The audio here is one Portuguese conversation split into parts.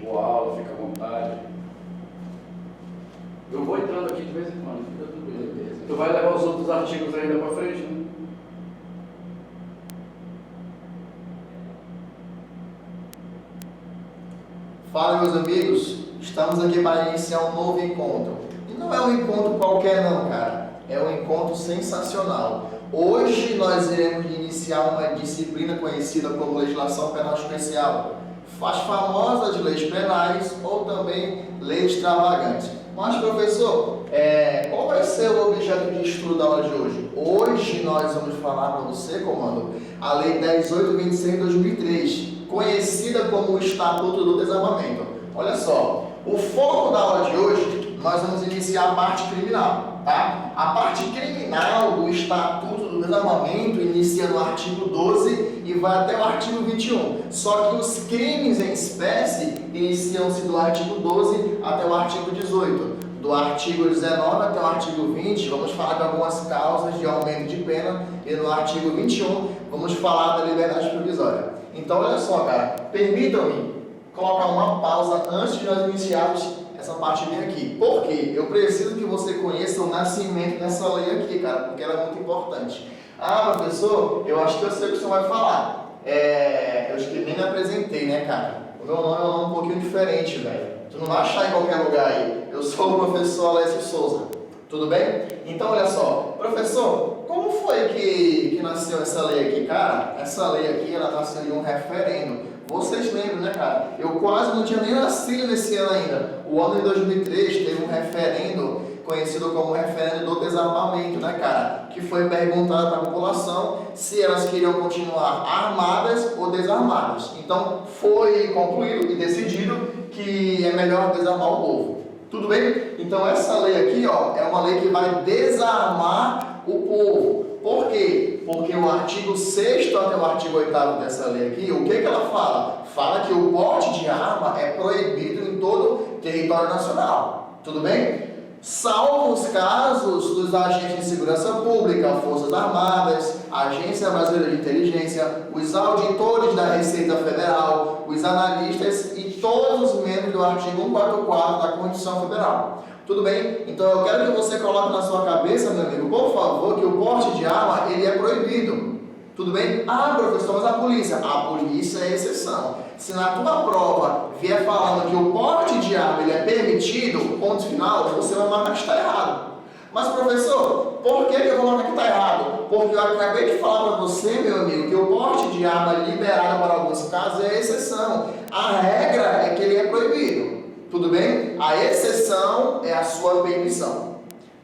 boa aula, fica à vontade. Eu vou entrando aqui de vez em quando, fica tudo bem. Tu vai levar os outros artigos ainda para frente, né? Fala, meus amigos, estamos aqui para iniciar um novo encontro. E não é um encontro qualquer não, cara. É um encontro sensacional. Hoje nós iremos iniciar uma disciplina conhecida como Legislação Penal Especial. As famosas leis penais ou também leis extravagantes. Mas, professor, qual vai ser o objeto de estudo da aula de hoje? Hoje nós vamos falar para você, comando, a Lei 10.826 de 2003, conhecida como o Estatuto do Desarmamento. Olha só, o foco da aula de hoje, nós vamos iniciar a parte criminal, tá? A parte criminal do Estatuto do Desarmamento inicia no artigo 12 e vai até o artigo 21. Só que os crimes em espécie iniciam-se do artigo 12 até o artigo 18. Do artigo 19 até o artigo 20, vamos falar de algumas causas de aumento de pena. E no artigo 21, vamos falar da liberdade provisória. Então, olha só, cara, permitam-me colocar uma pausa antes de nós iniciarmos essa parte bem aqui. Por quê? Eu preciso que você conheça o nascimento dessa lei aqui, cara, porque ela é muito importante. Ah, professor, eu acho que eu sei o que você vai falar. Eu acho que nem me apresentei, né, cara? O meu nome é um nome um pouquinho diferente, velho. Tu não vai achar em qualquer lugar aí. Eu sou o professor Alessio Souza. Tudo bem? Então, olha só. Professor, como foi que nasceu essa lei aqui? Cara, essa lei aqui, ela nasceu de um referendo. Vocês lembram, né, cara? Eu quase não tinha nem nascido nesse ano ainda. O ano de 2003 teve um referendo conhecido como referendo do desarmamento, né, cara? Que foi perguntado para a população se elas queriam continuar armadas ou desarmadas. Então, foi concluído e decidido que é melhor desarmar o povo. Tudo bem? Então, essa lei aqui, ó, é uma lei que vai desarmar o povo. Por quê? Porque o artigo 6º até o artigo 8º dessa lei aqui, o que ela fala? Fala que o porte de arma é proibido em todo o território nacional. Tudo bem? Salvo os casos dos agentes de segurança pública, Forças Armadas, Agência Brasileira de Inteligência, os auditores da Receita Federal, os analistas e todos os membros do artigo 144 da Constituição Federal. Tudo bem? Então eu quero que você coloque na sua cabeça, meu amigo, por favor, que o porte de arma ele é proibido. Tudo bem? Ah, professor, mas a polícia é exceção. Se na tua prova vier falando que o porte de arma ele é permitido, ponto final, você vai marcar que está errado. Mas, professor, por que eu vou marcar que está errado? Porque eu acabei de falar para você, meu amigo, que o porte de arma liberado para alguns casos é exceção. A regra é que ele é proibido. Tudo bem? A exceção é a sua permissão.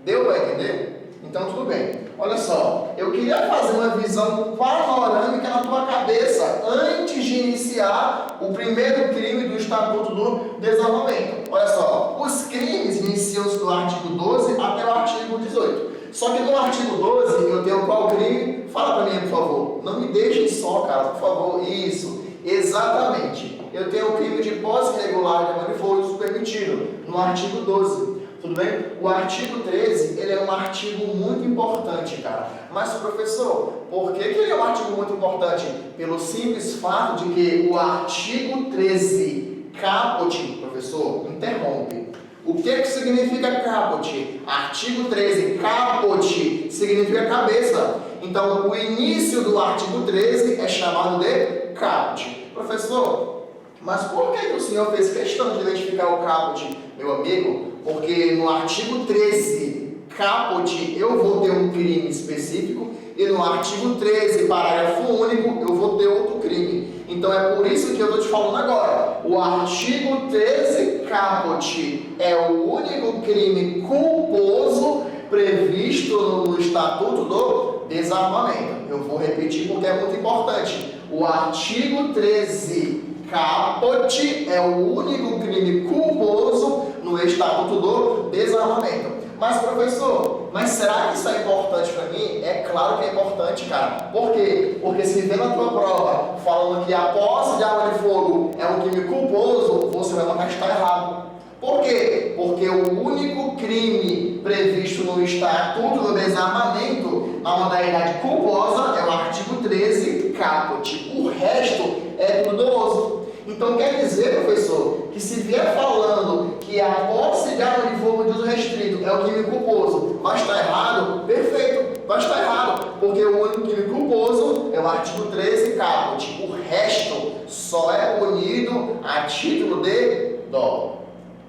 Deu para entender? Então, tudo bem. Olha só, eu queria fazer uma visão panorâmica na tua cabeça antes de iniciar o primeiro crime do Estatuto do Desarmamento. Olha só, os crimes iniciam-se do artigo 12 até o artigo 18. Só que no artigo 12 eu tenho qual crime? Fala para mim, por favor. Não me deixem só, cara, por favor. Isso, exatamente. Eu tenho o crime de posse irregular de arma de fogo permitido, no artigo 12. Tudo bem? O artigo 13, ele é um artigo muito importante, cara. Mas, professor, por que ele é um artigo muito importante? Pelo simples fato de que o artigo 13, caput, professor, interrompe. O que significa caput? Artigo 13, caput, significa cabeça. Então, o início do artigo 13 é chamado de caput. Professor, mas por que o senhor fez questão de identificar o caput, meu amigo? Porque no artigo 13, caput, eu vou ter um crime específico e no artigo 13, parágrafo único, eu vou ter outro crime. Então é por isso que eu estou te falando agora. O artigo 13, caput, é o único crime culposo previsto no Estatuto do Desarmamento. Eu vou repetir porque é muito importante. O artigo 13, caput, é o único crime culposo no Estatuto do Desarmamento. Mas, professor, será que isso é importante para mim? É claro que é importante, cara. Por quê? Porque se vê na tua prova falando que a posse de arma de fogo é um crime culposo, você vai marcar que está errado. Por quê? Porque o único crime previsto no Estatuto do Desarmamento, na modalidade culposa, é o artigo 13, caput. O resto é tudo doloso. Então quer dizer, professor, que se vier falando que a posse de arma de fogo de uso restrito é o crime culposo, vai estar errado? Perfeito, vai estar errado, porque o único crime culposo é o artigo 13, caput. O resto só é punido a título de dolo.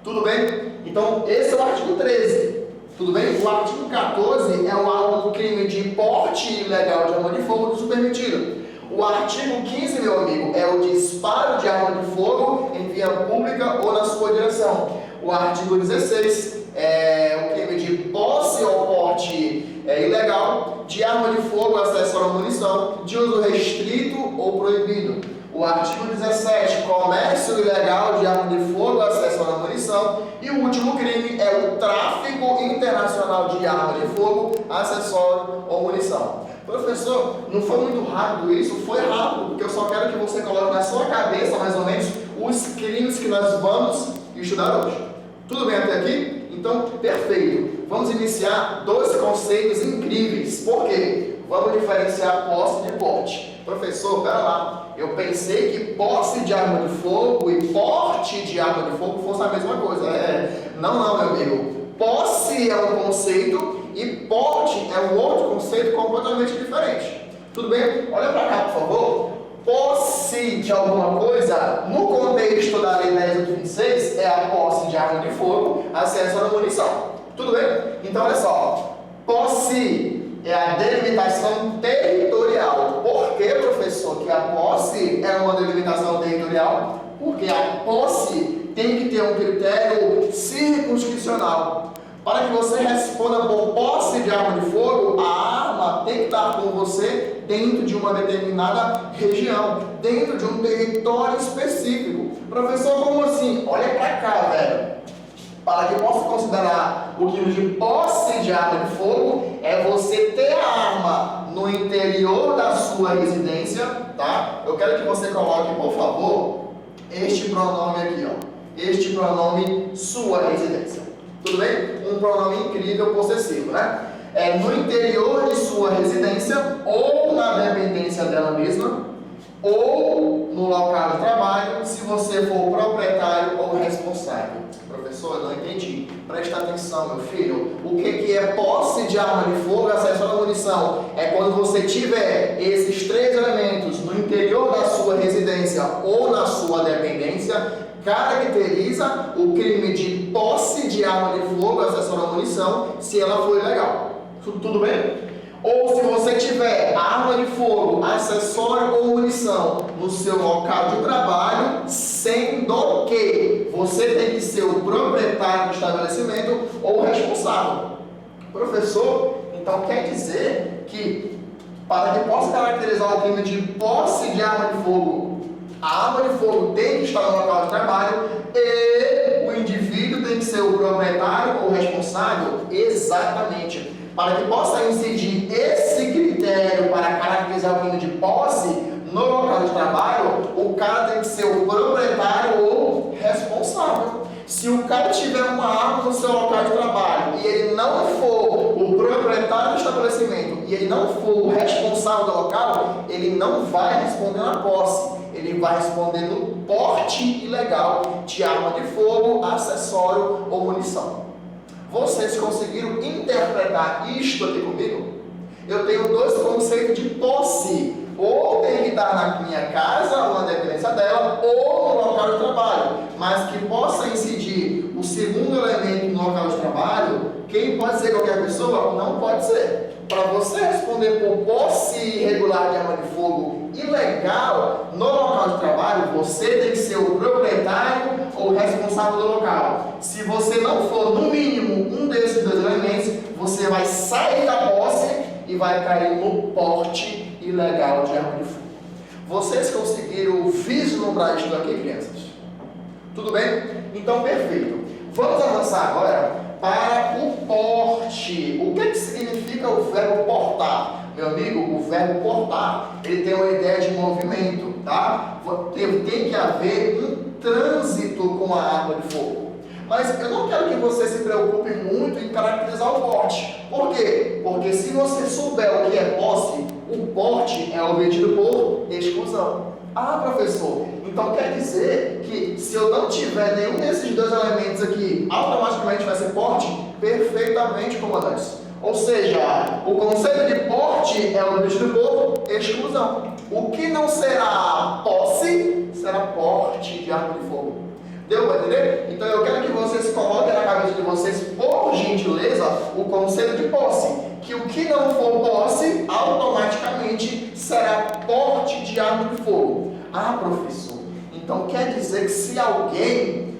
Tudo bem? Então esse é o artigo 13. Tudo bem? O artigo 14 é o crime de porte ilegal de arma de fogo do uso permitido. O artigo 15, meu amigo, é o disparo de arma de fogo em via pública ou na sua direção. O artigo 16 é o crime de posse ou porte ilegal de arma de fogo, acessório à munição, de uso restrito ou proibido. O artigo 17, comércio ilegal de arma de fogo, acessório à munição. E o último crime é o tráfico internacional de arma de fogo, acessório ou munição. Professor, não foi muito rápido isso? Foi rápido, porque eu só quero que você coloque na sua cabeça, mais ou menos, os crimes que nós vamos estudar hoje. Tudo bem até aqui? Então, perfeito. Vamos iniciar dois conceitos incríveis. Por quê? Vamos diferenciar posse de porte. Professor, pera lá. Eu pensei que posse de arma de fogo e porte de arma de fogo fosse a mesma coisa. Não, meu amigo. Posse é um conceito e porte é um outro conceito completamente diferente. Tudo bem? Olha para cá, por favor. Posse de alguma coisa, no contexto da Lei 10.826, é a posse de arma de fogo, acesso à munição. Tudo bem? Então, olha só. Posse é a delimitação territorial. Por que, professor, que a posse é uma delimitação territorial? Porque a posse tem que ter um critério circunscricional. Para que você responda por posse de arma de fogo, a arma tem que estar com você dentro de uma determinada região, dentro de um território específico. Professor, como assim? Olha para cá, velho. Para que possa considerar o crime de posse de arma de fogo, é você ter a arma no interior da sua residência, tá? Eu quero que você coloque, por favor, este pronome aqui, ó. Este pronome sua residência. Tudo bem? Um pronome incrível possessivo, né? É no interior de sua residência, ou na dependência dela mesma, ou no local de trabalho, se você for proprietário ou responsável. Professor, eu não entendi. Presta atenção, meu filho. O que é posse de arma de fogo e acesso à munição? É quando você tiver esses três elementos no interior da sua residência ou na sua dependência, caracteriza o crime de posse de arma de fogo, acessório à munição, se ela for ilegal. Tudo bem? Ou se você tiver arma de fogo, acessório ou munição no seu local de trabalho, sendo que você tem que ser o proprietário do estabelecimento ou o responsável. Professor, então quer dizer que para que possa caracterizar o crime de posse de arma de fogo, a arma de fogo tem que estar no local de trabalho e o indivíduo tem que ser o proprietário ou responsável? Exatamente. Para que possa incidir esse critério para caracterizar o crime de posse no local de trabalho, o cara tem que ser o proprietário ou responsável. Se o cara tiver uma arma no seu local de trabalho e ele não for o proprietário do estabelecimento e ele não for o responsável do local, ele não vai responder na posse. Ele vai responder no porte ilegal de arma de fogo, acessório ou munição. Vocês conseguiram interpretar isto aqui comigo? Eu tenho dois conceitos de posse. Ou tem que estar na minha casa, ou na dependência dela, ou no local de trabalho. Mas que possa incidir o segundo elemento no local de trabalho, quem pode ser qualquer pessoa? Não pode ser. Para você responder por posse irregular de arma de fogo ilegal no local de trabalho, você tem que ser o proprietário ou responsável do local. Se você não for, no mínimo, um desses dois elementos, você vai sair da posse e vai cair no porte ilegal de arma de fogo. Vocês conseguiram vislumbrar isso aqui, crianças? Tudo bem? Então, perfeito. Vamos avançar agora para o porte. O que significa o verbo portar? Meu amigo, o verbo portar, ele tem uma ideia de movimento, tá? Tem que haver um trânsito com a arma de fogo. Mas eu não quero que você se preocupe muito em caracterizar o porte. Por quê? Porque se você souber o que é posse, O porte é obtido por exclusão. Ah, professor, então quer dizer que se eu não tiver nenhum desses dois elementos aqui, automaticamente vai ser porte? Perfeitamente, comandantes. Ou seja, o conceito de porte é obtido por exclusão. O que não será posse, será porte de arma de fogo. Deu para entender? Então eu quero que vocês coloquem na cabeça de vocês, por gentileza, o conceito de posse. Que o que não for posse, automaticamente será porte de arma de fogo. Ah, professor, então quer dizer que se alguém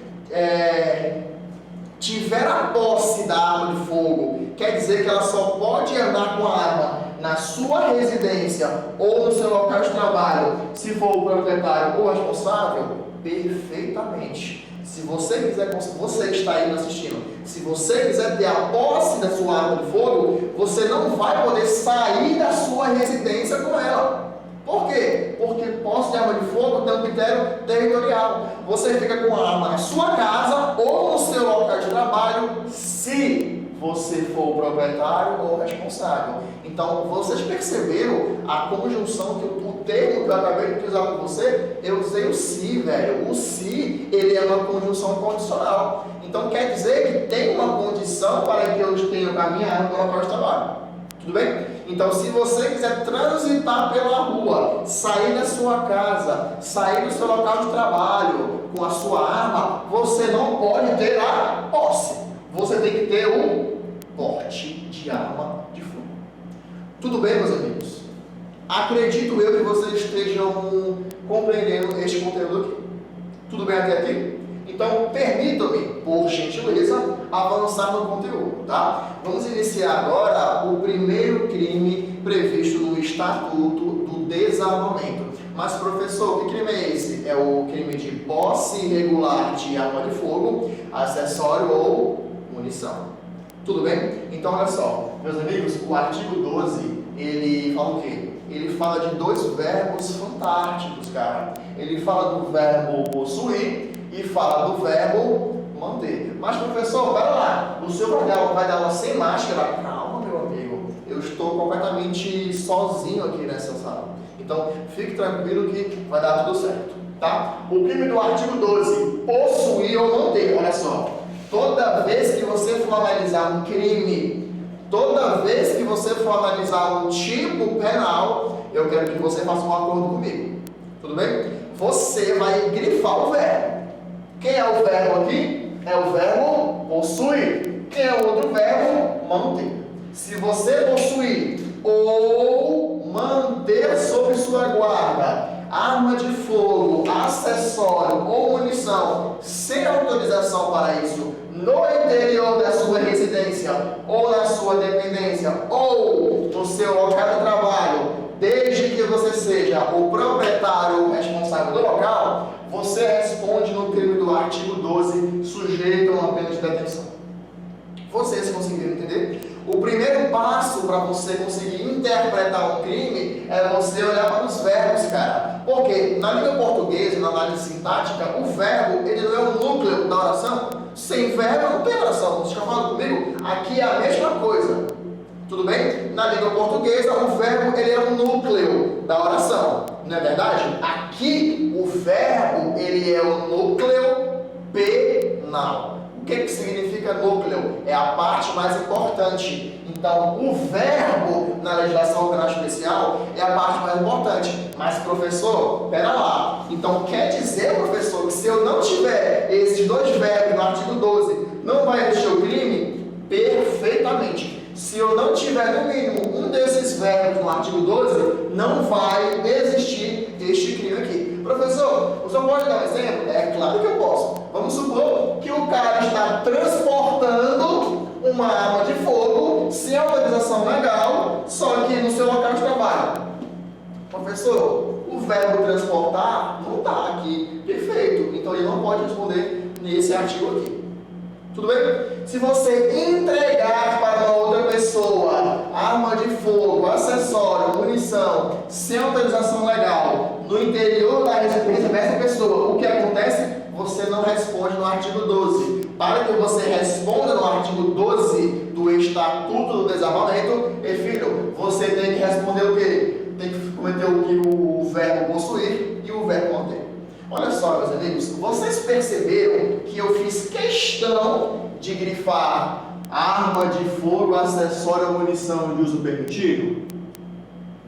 tiver a posse da arma de fogo, quer dizer que ela só pode andar com a arma na sua residência ou no seu local de trabalho, se for o proprietário ou responsável? Perfeitamente. Se você quiser, você que está aí assistindo, se você quiser ter a posse da sua arma de fogo, você não vai poder sair da sua residência com ela. Por quê? Porque posse de arma de fogo tem um critério territorial. Você fica com a arma na sua casa ou no seu local de trabalho, se você for o proprietário ou o responsável. Então, vocês perceberam a conjunção, que o termo que eu acabei de utilizar com você, eu usei o se, velho. O se, ele é uma conjunção condicional. Então, quer dizer que tem uma condição para que eu tenha a minha arma no local de trabalho. Tudo bem? Então, se você quiser transitar pela rua, sair da sua casa, sair do seu local de trabalho com a sua arma, você não pode ter a posse. Você tem que ter o porte de arma de fogo. Tudo bem, meus amigos? Acredito eu que vocês estejam compreendendo este conteúdo aqui. Tudo bem até aqui? Então, permitam-me, por gentileza, avançar no conteúdo, tá? Vamos iniciar agora o primeiro crime previsto no Estatuto do Desarmamento. Mas, professor, que crime é esse? É o crime de posse irregular de arma de fogo, acessório ou munição. Tudo bem? Então, olha só, meus amigos, o artigo 12, ele fala o quê? Ele fala de dois verbos fantásticos, cara. Ele fala do verbo possuir e fala do verbo manter. Mas, professor, pera lá, o senhor vai dar aula sem máscara? Calma, meu amigo, eu estou completamente sozinho aqui nessa sala. Então, fique tranquilo que vai dar tudo certo, tá? O crime do artigo 12, possuir ou manter, olha só. Toda vez que você for analisar um crime, toda vez que você for analisar um tipo penal, eu quero que você faça um acordo comigo. Tudo bem? Você vai grifar o verbo. Quem é o verbo aqui? É o verbo possuir. Quem é o outro verbo? Manter. Se você possuir ou manter sob sua guarda arma de fogo, acessório ou munição sem autorização para isso no interior da sua residência ou na sua dependência ou no seu local de trabalho, desde que você seja o proprietário ou responsável do local, você responde no crime do artigo 12, sujeito a uma pena de detenção. Vocês conseguiram entender? O primeiro passo para você conseguir interpretar um crime é você olhar para os verbos, cara. Porque na língua portuguesa, na análise sintática, o verbo, ele não é o núcleo da oração. Sem verbo não tem oração. Vocês estão falando comigo? Aqui é a mesma coisa. Tudo bem? Na língua portuguesa, o verbo, ele é o núcleo da oração. Não é verdade? Aqui, o verbo, ele é o núcleo penal. O que significa núcleo? É a parte mais importante. Então, o verbo na legislação penal especial é a parte mais importante. Mas, professor, pera lá. Então, quer dizer, professor, que se eu não tiver esses dois verbos no artigo 12, não vai existir o crime? Perfeitamente. Se eu não tiver, no mínimo, um desses verbos no artigo 12, não vai existir este crime aqui. Professor, o senhor pode dar um exemplo? É claro que eu posso. Vamos supor que o cara está transportando uma arma de fogo sem autorização legal, só que no seu local de trabalho. Professor, o verbo transportar não está aqui. Perfeito. Então ele não pode responder nesse artigo aqui. Tudo bem? Se você entregar para uma outra pessoa arma de fogo, acessório, munição, sem autorização legal, no interior da residência dessa pessoa, o que acontece? Você não responde no artigo 12. Para que você responda no artigo 12 do Estatuto do Desarmamento, filho, você tem que responder o quê? vai ter o verbo possuir e o verbo manter. Olha só, meus amigos, vocês perceberam que eu fiz questão de grifar arma de fogo, acessório, munição de uso permitido?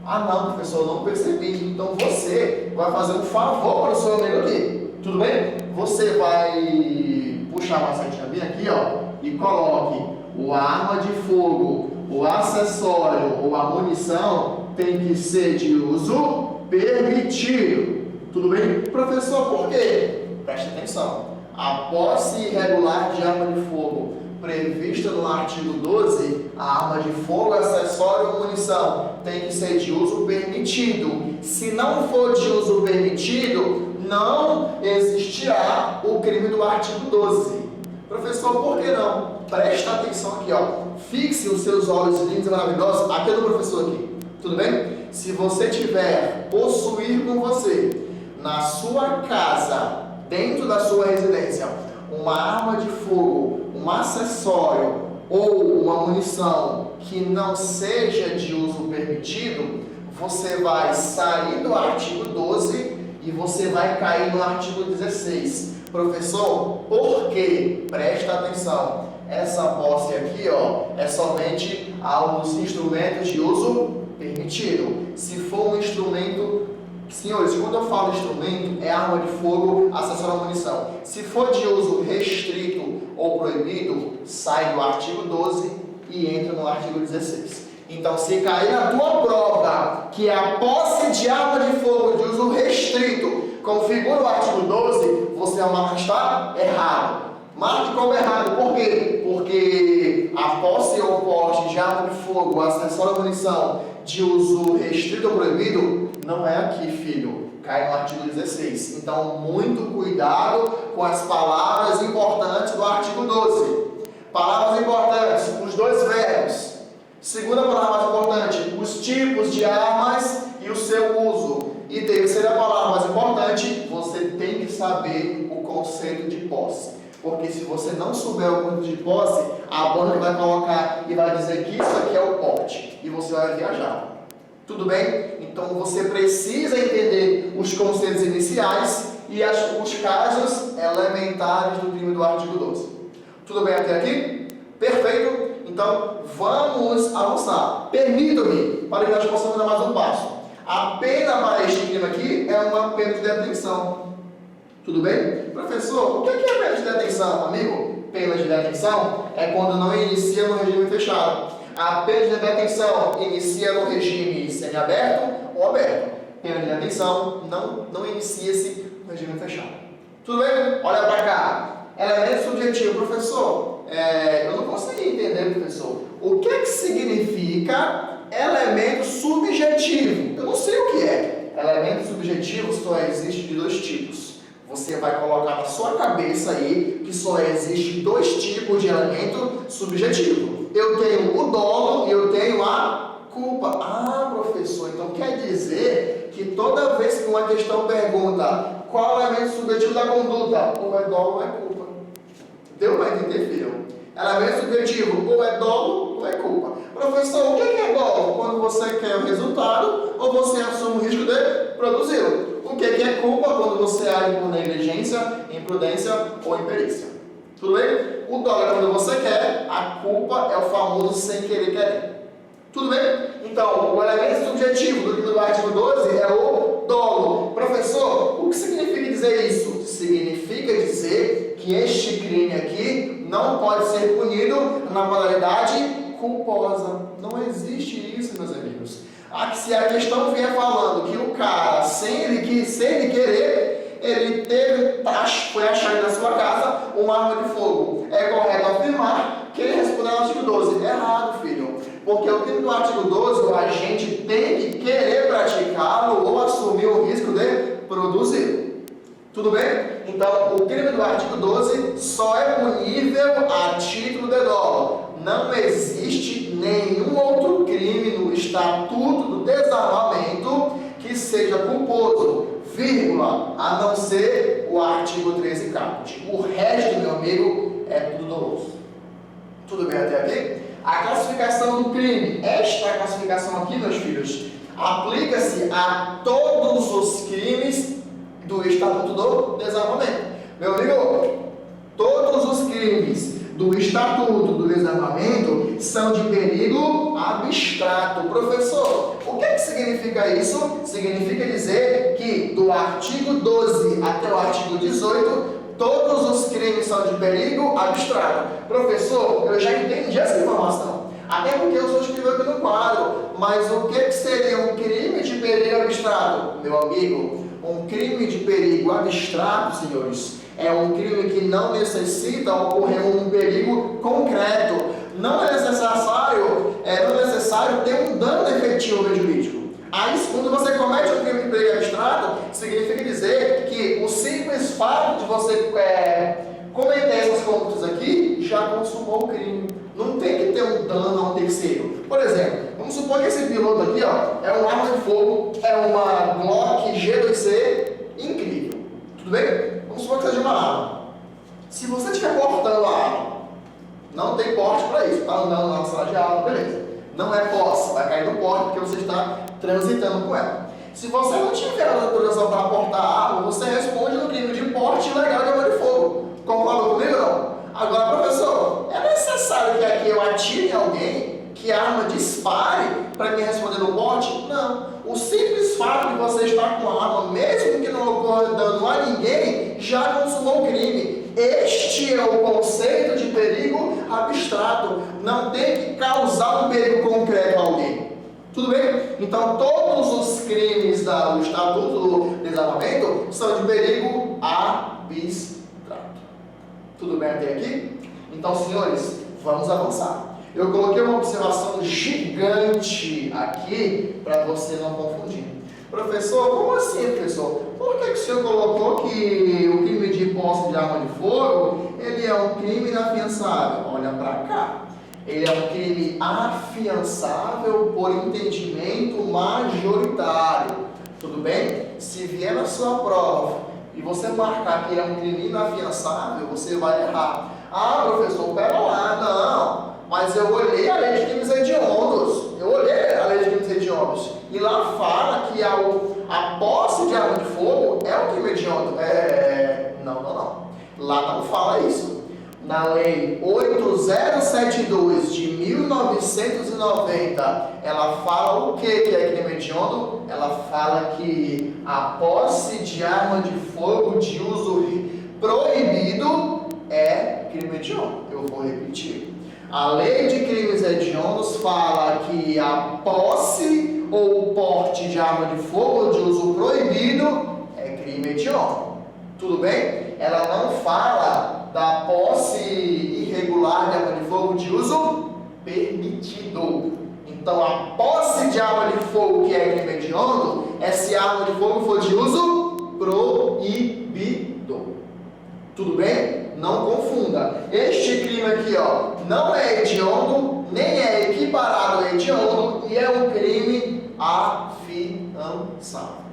Ah não, professor, eu não percebi. Então você vai fazer um favor para o seu amigo aqui. Tudo bem? Você vai puxar uma setinha bem aqui, ó, e coloque o arma de fogo, o acessório ou a munição tem que ser de uso permitido. Tudo bem? Professor, por quê? Preste atenção. A posse irregular de arma de fogo prevista no artigo 12, a arma de fogo, acessório ou munição tem que ser de uso permitido. Se não for de uso permitido, não existirá o crime do artigo 12. Professor, por que não? Presta atenção aqui, ó. Fixe os seus olhos lindos e maravilhosos aqui do professor aqui. Tudo bem? Se você tiver possuir com você na sua casa, dentro da sua residência, uma arma de fogo, um acessório ou uma munição que não seja de uso permitido, você vai sair do artigo 12 e você vai cair no artigo 16. Professor, por quê? Presta atenção. Essa posse aqui, ó, é somente aos instrumentos de uso permitido. Se for um instrumento, senhores, quando eu falo instrumento, é arma de fogo, acessório ou munição. Se for de uso restrito ou proibido, sai do artigo 12 e entra no artigo 16. Então, se cair na tua prova que a posse de arma de fogo de uso restrito configura o artigo 12, você vai marcar está errado. Marque como errado. Por quê? Porque a posse ou porte de arma de fogo, acessório ou munição de uso restrito ou proibido não é aqui, filho. Cai no artigo 16. Então, muito cuidado com as palavras importantes do artigo 12. Palavras importantes, os dois verbos. Segunda palavra mais importante, os tipos de armas e o seu uso. E terceira palavra mais importante, você tem que saber o conceito de posse. Porque se você não souber o conceito de posse, a banca vai colocar e vai dizer que isso aqui é o porte. E você vai viajar. Tudo bem? Então você precisa entender os conceitos iniciais e os casos elementares do crime do artigo 12. Tudo bem até aqui? Perfeito? Então vamos avançar. Permita-me para que nós possamos dar mais um passo. A pena para este crime aqui é uma pena de detenção. Tudo bem? Professor, o que é pena de detenção, amigo? Pena de detenção é quando não inicia no regime fechado. A pena de detenção inicia no regime semiaberto ou aberto. Pena de detenção não inicia-se no regime fechado. Tudo bem? Olha para cá. Elemento subjetivo. Professor, eu não consegui entender, professor. O que significa elemento subjetivo? Eu não sei o que é. Elemento subjetivo só existe de dois tipos. Você vai colocar na sua cabeça aí que só existe dois tipos de elemento subjetivo. Eu tenho o dolo e eu tenho a culpa. Ah, professor, então quer dizer que toda vez que uma questão pergunta qual é o elemento subjetivo da conduta, ou é dolo ou é culpa. Deu para entender, filho? Elemento subjetivo, ou é dolo ou é culpa. Professor, o que é dolo? Quando você quer o resultado ou você assume o risco de produzi-lo. O que é culpa? Quando você age por negligência, imprudência ou imperícia. Tudo bem? O dolo é quando você quer, a culpa é o famoso sem querer querer. Tudo bem? Então, o elemento subjetivo do artigo 12 é o dolo. Professor, o que significa dizer isso? Significa dizer que este crime aqui não pode ser punido na modalidade culposa. Não existe isso, meus amigos. Se a questão vier falando que o cara, sem ele querer, ele foi achado na sua casa uma arma de fogo. É correto afirmar que ele respondeu ao artigo 12. Errado, filho. Porque o crime do artigo 12, o agente tem que querer praticá-lo ou assumir o risco de produzi-lo. Tudo bem? Então, o crime do artigo 12 só é punível a título de dolo. Não existe nenhum outro crime no Estatuto do Desarmamento que seja culposo, vírgula, a não ser o artigo 13 caput. O resto, meu amigo, é tudo doloso. Tudo bem até aqui? A classificação do crime. Esta classificação aqui, meus filhos, aplica-se a todos os crimes do Estatuto do Desarmamento. Meu amigo, todos os crimes do Estatuto do Desarmamento são de perigo abstrato. Professor, o que significa isso? Significa dizer que do artigo 12 até o artigo 18, todos os crimes são de perigo abstrato. Professor, eu já entendi essa informação. Até porque eu sou escrito aqui no quadro. Mas o que seria um crime de perigo abstrato? Meu amigo, um crime de perigo abstrato, senhores, é um crime que não necessita ocorrer um perigo concreto. Não é necessário ter um dano efetivo no jurídico. Aí, quando você comete um crime de perigo abstrato, significa dizer que o simples fato de você cometer essas condutas aqui já consumou o crime. Não tem que ter um dano a um terceiro. Por exemplo, vamos supor que esse piloto aqui, ó, é uma arma de fogo, é uma Glock G2C incrível. Tudo bem? Vamos supor que seja uma arma. Se você estiver portando a arma, não tem porte para isso, está andando na sala de aula, beleza. Não é posse, vai cair no porte porque você está transitando com ela. Se você não tiver autorização para portar a arma, você responde no crime de porte ilegal de arma de fogo. Concorda comigo ou não? Agora, professor, é necessário que aqui eu atire em alguém, que a arma dispare para me responder no porte? Não. O simples fato de você estar com a arma, mesmo que não ocorra dano a ninguém, já consumou o crime. Este é o conceito de perigo abstrato. Não tem que causar um perigo concreto a alguém. Tudo bem? Então, todos os crimes do Estatuto do Desarmamento são de perigo abstrato. Tudo bem até aqui? Então, senhores, vamos avançar. Eu coloquei uma observação gigante aqui para você não confundir. Professor, como assim, professor? Por que o senhor colocou que o crime de posse de arma de fogo, ele é um crime inafiançável? Olha para cá. Ele é um crime afiançável por entendimento majoritário. Tudo bem? Se vier na sua prova e você marcar que ele é um crime inafiançável, você vai errar. Ah, professor, pera lá, não. Mas eu olhei a lei de crimes hediondos. E lá fala que a posse de arma de fogo é um crime hediondo. Não. Lá não fala isso. Na lei 8072 de 1990, ela fala o que é crime hediondo? Ela fala que a posse de arma de fogo de uso proibido é crime hediondo. Eu vou repetir. A lei de crimes hediondos fala que a posse ou porte de arma de fogo de uso proibido é crime hediondo. Tudo bem? Ela não fala da posse irregular de arma de fogo de uso permitido. Então, a posse de arma de fogo que é crime hediondo é se a arma de fogo for de uso proibido. Tudo bem? Não confunda. Este crime aqui, ó, não é hediondo, nem é equiparado a hediondo e é um crime afiançável.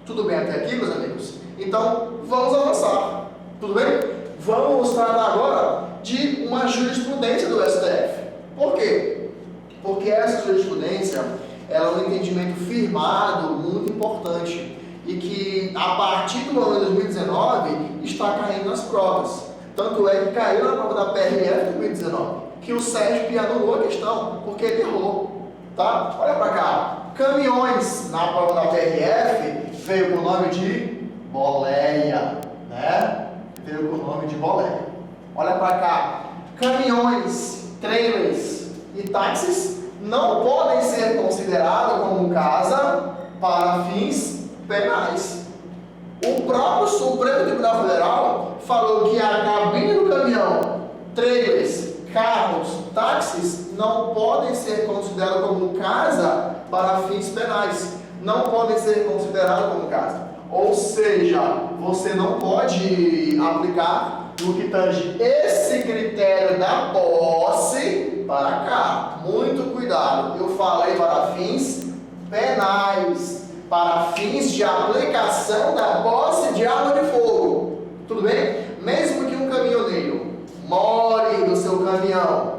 Tudo bem até aqui, meus amigos? Então, vamos avançar. Tudo bem? Vamos tratar agora de uma jurisprudência do STF. Por quê? Porque essa jurisprudência ela é um entendimento firmado muito importante e que, a partir do ano de 2019, está caindo nas provas. Tanto é que caiu na prova da PRF de 2019, que o SESP anulou a questão, porque ele errou. Tá? Olha para cá. Caminhões na prova da PRF veio com o nome de boleia, né? Veio com o nome de boleia. Olha para cá. Caminhões, trailers e táxis não podem ser considerados como casa para fins penais. O próprio Supremo Tribunal Federal falou que a cabine do caminhão, trailers, carros, táxis não podem ser considerados como casa para fins penais. Não podem ser considerados como casa. Ou seja, você não pode aplicar no que tange esse critério da posse para cá. Muito cuidado. Eu falei para fins penais, para fins de aplicação da posse de arma de fogo. Tudo bem? Mesmo que um caminhoneiro more no seu caminhão,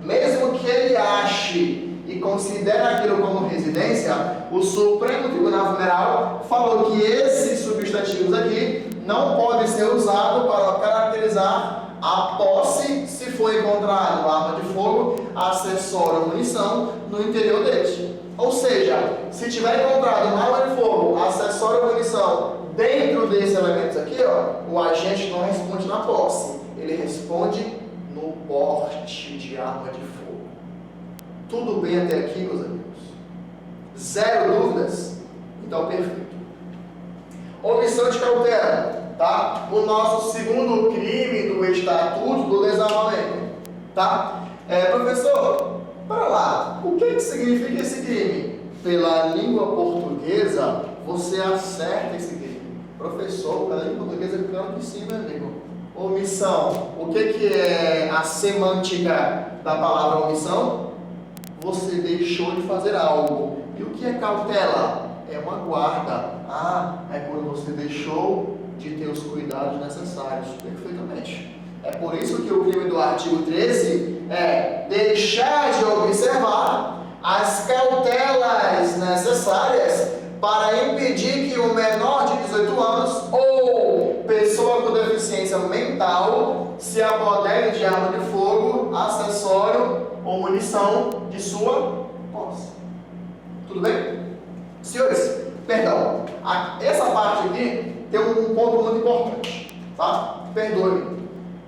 mesmo que ele ache e considera aquilo como residência, o Supremo Tribunal Federal falou que esses substantivos aqui não podem ser usados para caracterizar a posse se for encontrado arma de fogo, acessório ou munição no interior deles. Ou seja, se tiver encontrado uma arma de fogo, acessório ou munição dentro desses elementos aqui, ó, o agente não responde na posse, ele responde no porte de arma de fogo. Tudo bem até aqui, meus amigos? Zero dúvidas? Então, perfeito. Omissão de cautela, tá? O nosso segundo crime do Estatuto do Desarmamento, tá? Professor, para lá, o que significa esse crime? Pela língua portuguesa, você acerta esse crime. Professor, pela língua portuguesa, claro que sim, meu amigo. Omissão, o que é a semântica da palavra omissão? Você deixou de fazer algo. E o que é cautela? É uma guarda. É quando você deixou de ter os cuidados necessários. Perfeitamente. É por isso que o crime do artigo 13 é deixar de observar as cautelas necessárias para impedir que o menor de 18 anos ou pessoa com deficiência mental se apodere de arma de fogo, acessório ou munição de sua posse. Tudo bem? Senhores, perdão, essa parte aqui tem um ponto muito importante, tá? Perdoe.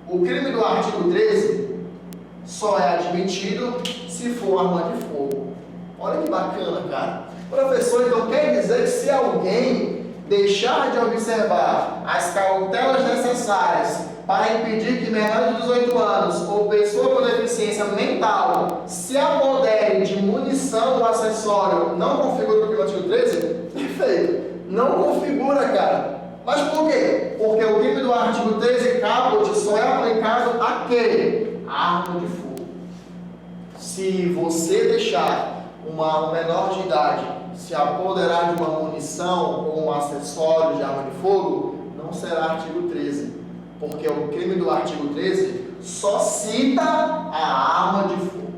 O crime do artigo 13 só é admitido se for arma de fogo. Olha que bacana, cara. Professor, então quer dizer que se alguém deixar de observar as cautelas necessárias para impedir que menor de 18 anos ou pessoa com deficiência mental se apodere de munição ou acessório, não configura o crime do artigo 13? Perfeito. Não configura, cara. Mas por quê? Porque o crime do artigo 13, caput, só é aplicado a quê? Arma de fogo. Se você deixar uma menor de idade se apoderar de uma munição ou um acessório de arma de fogo, não será artigo 13. Porque o crime do artigo 13 só cita a arma de fogo.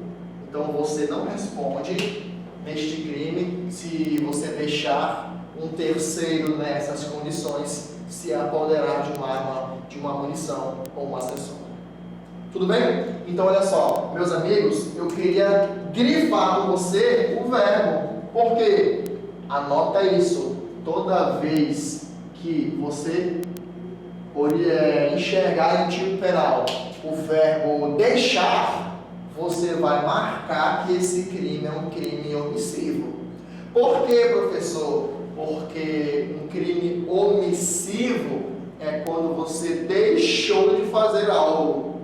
Então você não responde neste crime se você deixar um terceiro nessas condições se apoderar de uma arma, de uma munição ou um acessório. Tudo bem? Então olha só, meus amigos, eu queria grifar com você o verbo. Por quê? Anota isso. Toda vez que você enxergar em tipo penal o verbo deixar, você vai marcar que esse crime é um crime omissivo. Por quê, professor? Porque um crime omissivo é quando você deixou de fazer algo.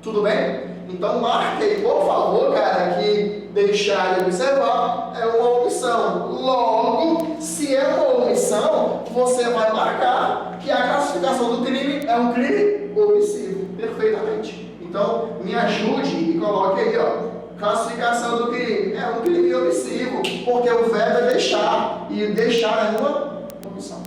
Tudo bem? Então marque aí, por favor, cara, que deixar de observar é uma omissão. Logo, se é uma omissão, você vai marcar que a classificação do crime é um crime omissivo. Perfeitamente. Então, me ajude e coloque aí, ó. Classificação do crime é um crime omissivo, porque o verbo é deixar, e deixar é uma omissão.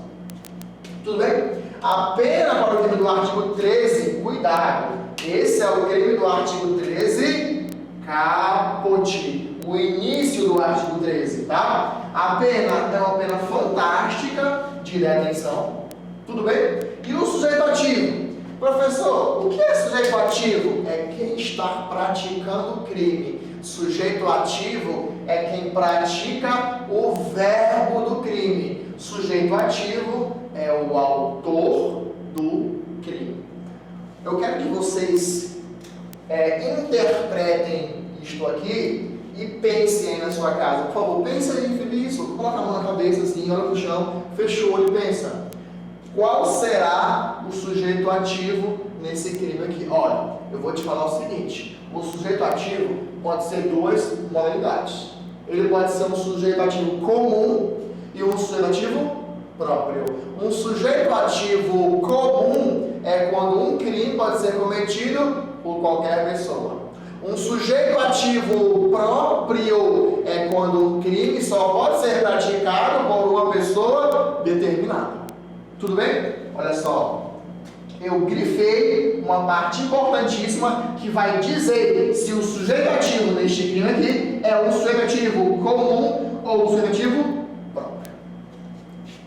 Tudo bem? A pena para o crime do artigo 13, cuidado, esse é o crime do artigo 13, caput, o início do artigo 13, tá? A pena é uma pena fantástica de detenção, tudo bem? E o sujeito ativo? Professor, o que é sujeito ativo? É quem está praticando o crime. Sujeito ativo é quem pratica o verbo do crime. Sujeito ativo é o autor do crime. Eu quero que vocês interpretem isto aqui e pensem aí na sua casa. Por favor, pense aí, Felício. Coloca a mão na cabeça assim, olha pro chão, fecha o olho e pensa. Qual será o sujeito ativo nesse crime aqui? Olha, eu vou te falar o seguinte. O sujeito ativo pode ser duas modalidades. Ele pode ser um sujeito ativo comum e um sujeito ativo próprio. Um sujeito ativo comum é quando um crime pode ser cometido por qualquer pessoa. Um sujeito ativo próprio é quando um crime só pode ser praticado por uma pessoa determinada. Tudo bem? Olha só. eu grifei uma parte importantíssima que vai dizer se o sujeito ativo neste crime aqui é um sujeito ativo comum ou um sujeito ativo próprio.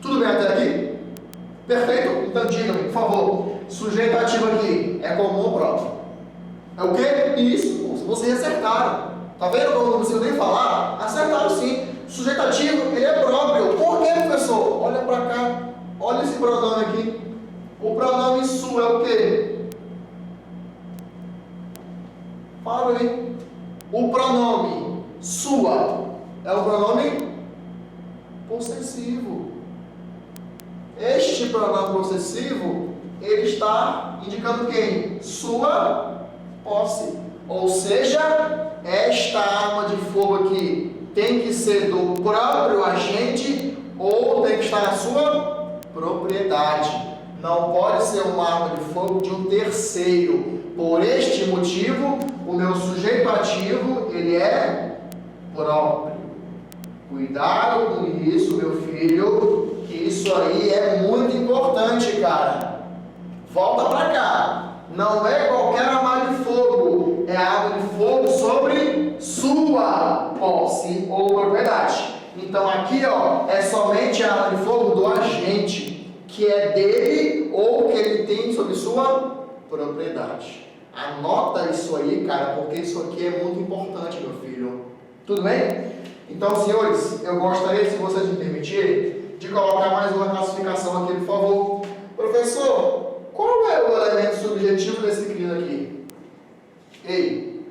Tudo bem até aqui? Perfeito? Então digam-me, por favor, sujeito ativo aqui é comum ou próprio? É o quê? Isso, vocês acertaram. Tá vendo como não consigo nem falar? Acertaram sim. Sujeito ativo, ele é próprio. Por quê, professor? Olha para cá. Olha esse pronome aqui. O pronome su é o quê? Fala aí. O pronome sua é o pronome possessivo. Este pronome possessivo, ele está indicando quem? Sua posse. Ou seja, esta arma de fogo aqui tem que ser do próprio agente ou tem que estar na sua propriedade. Não pode ser uma arma de fogo de um terceiro. Por este motivo, o meu sujeito ativo, ele é próprio. Cuidado com isso, meu filho, que isso aí é muito importante, cara. Volta pra cá. Não é qualquer arma de fogo, é arma de fogo sobre sua posse ou propriedade. Então aqui, ó, é somente a arma de fogo do agente, que é dele ou que ele tem sobre sua propriedade. Anota isso aí, cara, porque isso aqui é muito importante, meu filho. Tudo bem? Então, senhores, eu gostaria, se vocês me permitirem, de colocar mais uma classificação aqui, por favor. Professor, qual é o elemento subjetivo desse crime aqui? Ei,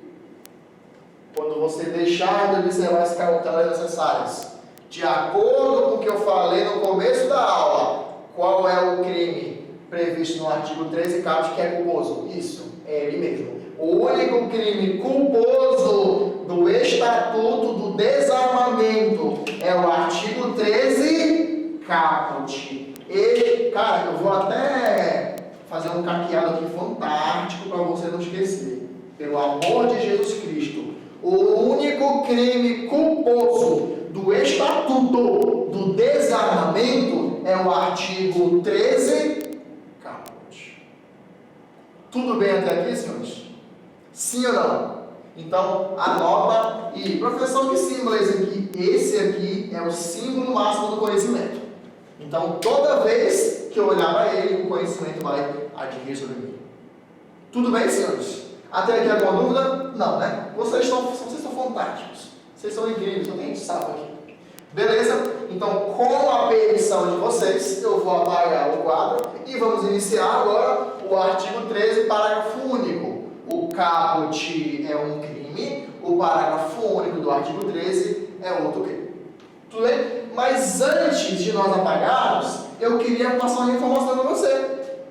quando você deixar de observar as cautelas necessárias, de acordo com o que eu falei no começo da aula, qual é o crime previsto no artigo 13, caput, que é culposo? Isso, é ele mesmo. O único crime culposo do Estatuto do Desarmamento é o artigo 13, caput. E, cara, eu vou até fazer um caqueado aqui fantástico para você não esquecer. Pelo amor de Jesus Cristo, o único crime culposo do Estatuto do Desarmamento é o artigo 13, caput. Tudo bem até aqui, senhores? Sim ou não? Então, anota e, professor, que símbolo é esse aqui? Esse aqui é o símbolo máximo do conhecimento. Então, toda vez que eu olhar para ele, o conhecimento vai adquirir sobre mim. Tudo bem, senhores? Até aqui alguma dúvida? Não, né? Vocês são fantásticos. Vocês são incríveis, eu nem sabe aqui. Beleza? Então, com a permissão de vocês, eu vou apagar o quadro e vamos iniciar agora o artigo 13, parágrafo único. O caput é um crime, o parágrafo único do artigo 13 é outro crime. Tudo bem? Mas antes de nós apagarmos, eu queria passar uma informação para você.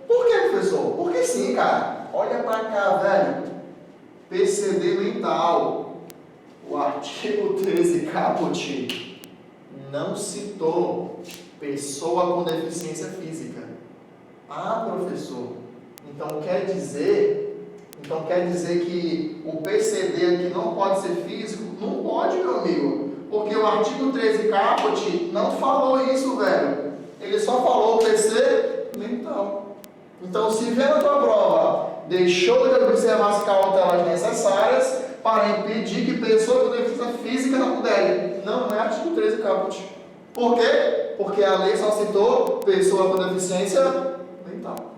Por que, professor? Porque sim, cara. Olha para cá, velho. PCD mental. O artigo 13 caput não citou pessoa com deficiência física. Ah, professor. Então quer dizer que o PCD aqui não pode ser físico? Não pode, meu amigo. Porque o artigo 13 caput não falou isso, velho. Ele só falou PC mental. Então, se vier na tua prova, deixou de observar as cautelas necessárias para impedir que pessoa com deficiência física não puder. Não é artigo 13 caput. Por quê? Porque a lei só citou pessoa com deficiência mental.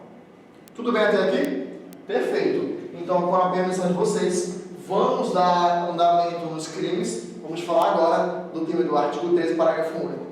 Tudo bem até aqui? Perfeito. Então, com a permissão de vocês, vamos dar andamento nos crimes. Vamos falar agora do crime do artigo 13, parágrafo único.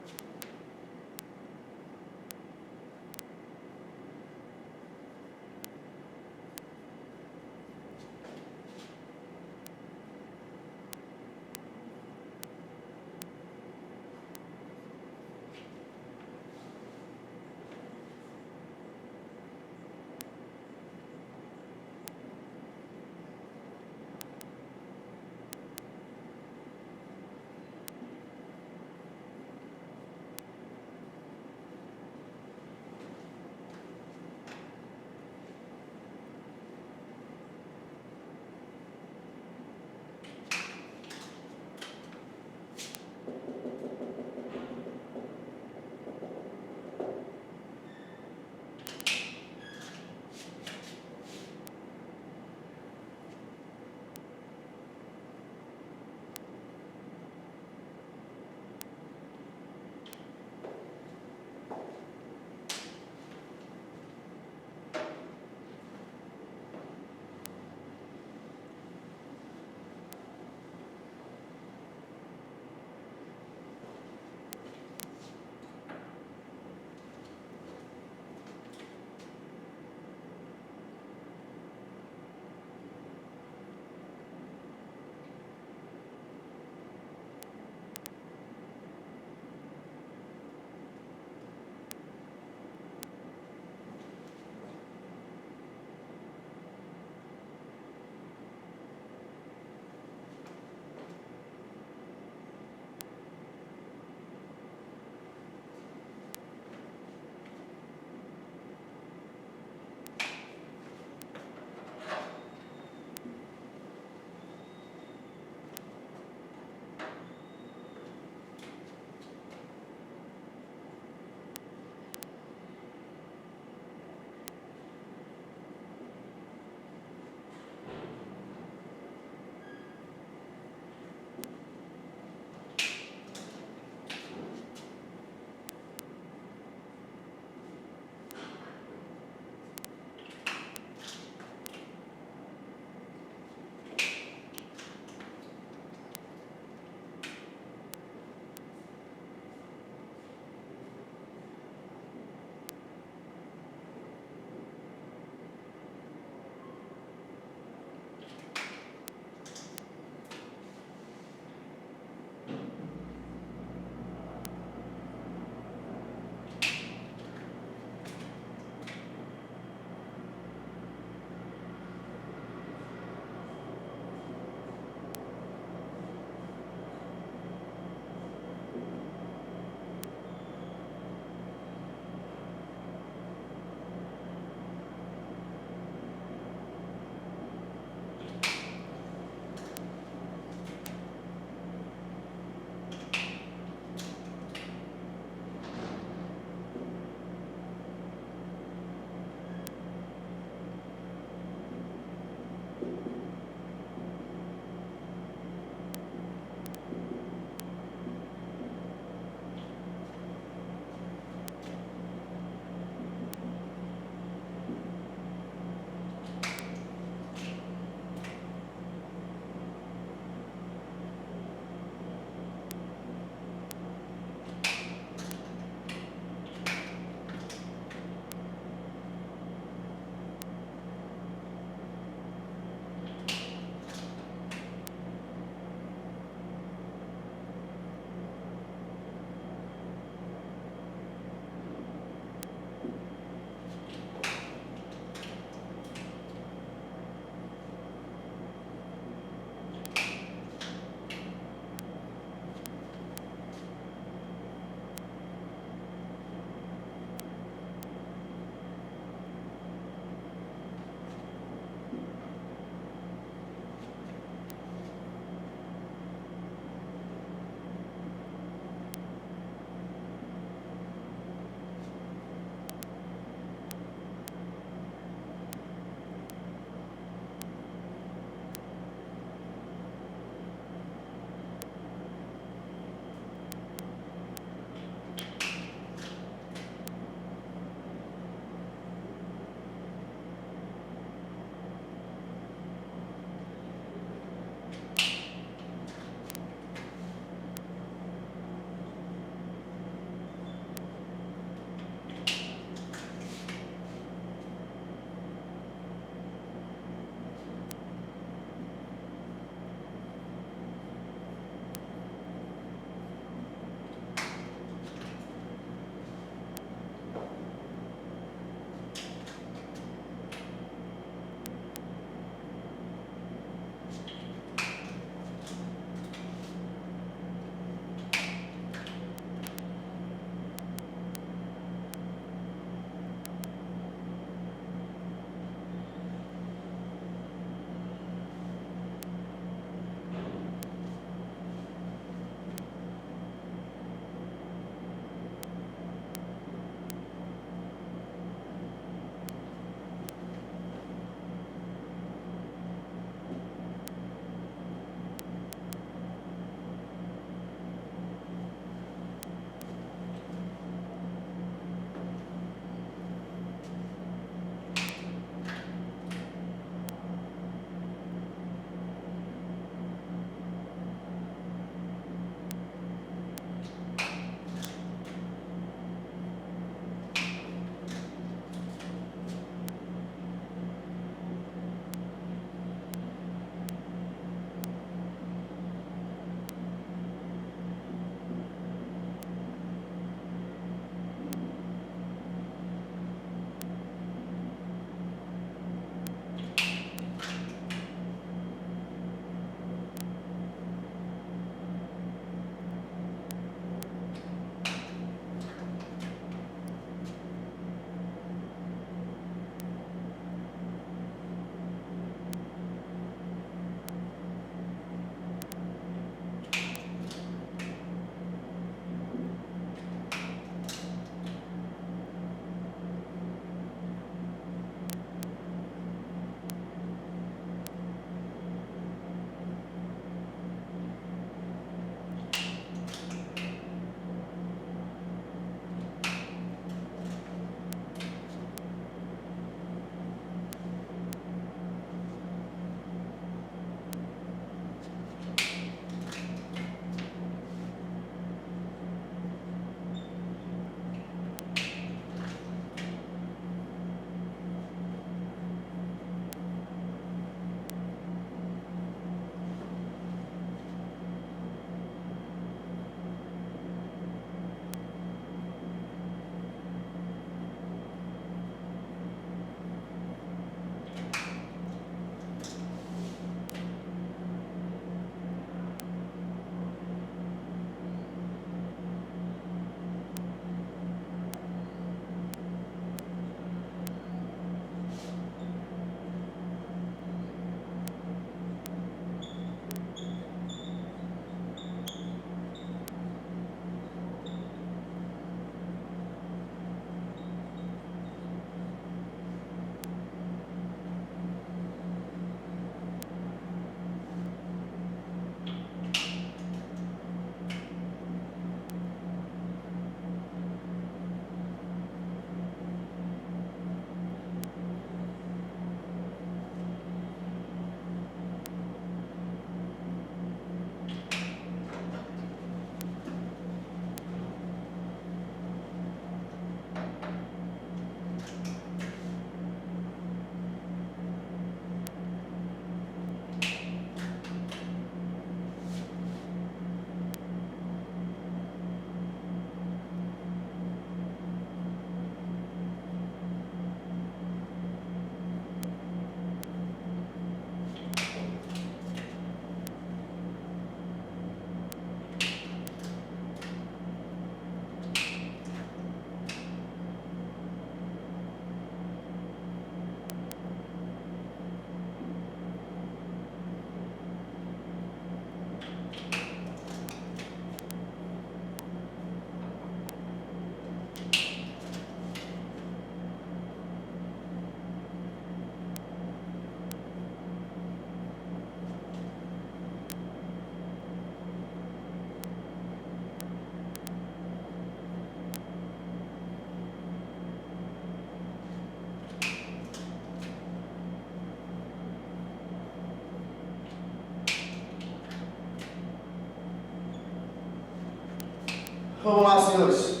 Vamos lá, senhores.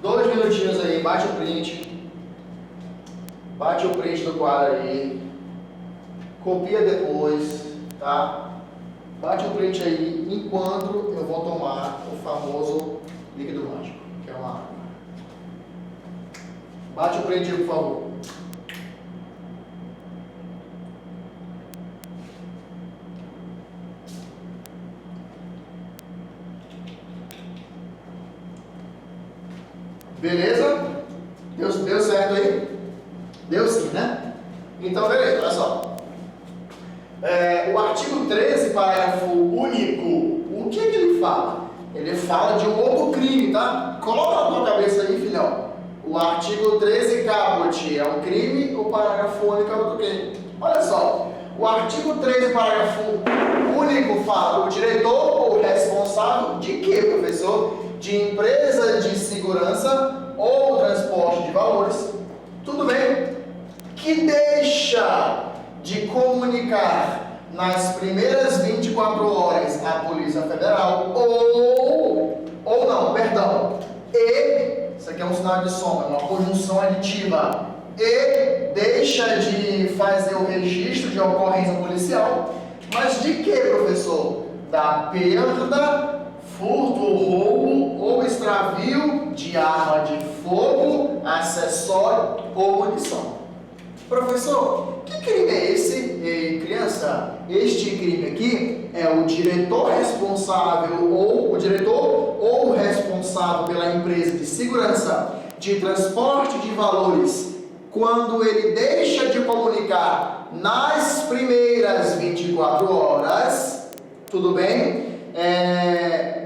2 minutinhos aí, bate o print. Bate o print do quadro aí. Copia depois, tá? Bate o print aí enquanto eu vou tomar o famoso líquido mágico, que é uma água. Bate o print aí, por favor. Beleza? Deu certo aí? Deu sim, né? Então, beleza, olha só. O artigo 13, parágrafo único, o que ele fala? Ele fala de um outro crime, tá? Coloca na tua cabeça aí, filhão. O artigo 13, caput, é um crime, o parágrafo único é outro crime. Olha só, o artigo 13, parágrafo único fala o diretor ou responsável de quê, professor? De empresa de segurança ou transporte de valores, tudo bem? Que deixa de comunicar nas primeiras 24 horas à Polícia Federal ou não, perdão, isso aqui é um sinal de soma, uma conjunção aditiva, e deixa de fazer o registro de ocorrência policial, mas de que, professor? Da perda, furto, roubo ou extravio de arma de fogo, acessório ou munição. Professor, que crime é esse, criança? Este crime aqui é o diretor responsável ou o responsável pela empresa de segurança de transporte de valores, quando ele deixa de comunicar nas primeiras 24 horas, tudo bem?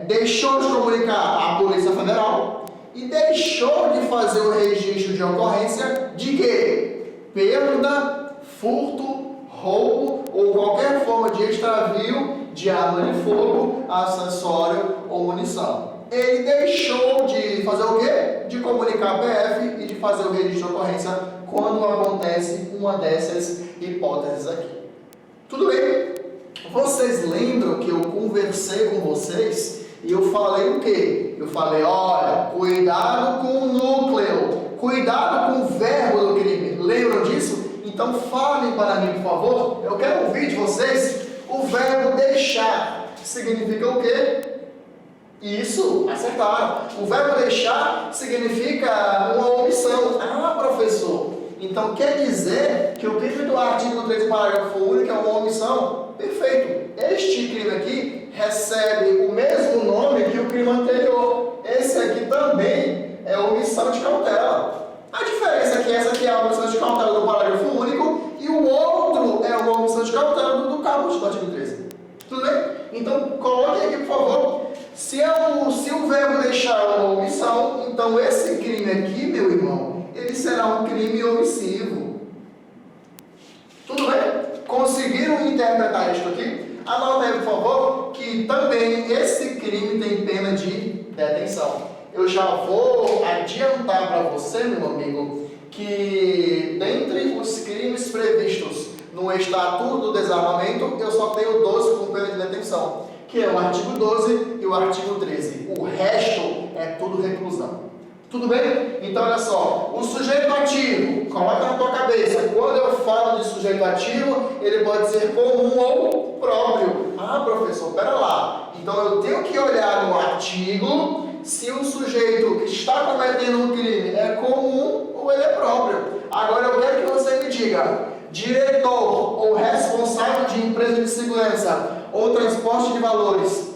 Deixou de comunicar à Polícia Federal e deixou de fazer o registro de ocorrência de quê? Perda, furto, roubo ou qualquer forma de extravio de arma de fogo, acessório ou munição. Ele deixou de fazer o quê? De comunicar a PF e de fazer o registro de ocorrência quando acontece uma dessas hipóteses aqui. Tudo bem? Vocês lembram que eu conversei com vocês e eu falei o quê? Eu falei, olha, cuidado com o núcleo, cuidado com o verbo do crime. Lembram disso? Então falem para mim, por favor. Eu quero ouvir de vocês o verbo deixar. Significa o quê? Isso, acertaram. O verbo deixar significa uma omissão. Ah, professor, então quer dizer que o crime do artigo 13, parágrafo único é uma omissão? Perfeito. Este crime aqui recebe o mesmo nome que o crime anterior. Esse aqui também é omissão de cautela. A diferença é que essa aqui é a omissão de cautela do parágrafo único e o outro é uma omissão de cautela do caput do artigo 13. Tudo bem? Então, coloquem aqui, por favor. Se o verbo deixar é uma omissão, então esse crime aqui, meu irmão, ele será um crime omissivo. Tudo bem? Conseguiram interpretar isso aqui? Anota aí, por favor, que também esse crime tem pena de detenção. Eu já vou adiantar para você, meu amigo, que dentre os crimes previstos no Estatuto do Desarmamento, eu só tenho 12 com pena de detenção, que é o artigo 12 e o artigo 13. O resto é tudo reclusão. Tudo bem? Então, olha só, o sujeito ativo, coloca na tua cabeça, quando eu falo de sujeito ativo, ele pode ser comum ou próprio. Ah, professor, pera lá. Então, eu tenho que olhar no artigo se o sujeito que está cometendo um crime é comum ou ele é próprio. Agora, eu quero que você me diga, diretor ou responsável de empresa de segurança ou transporte de valores,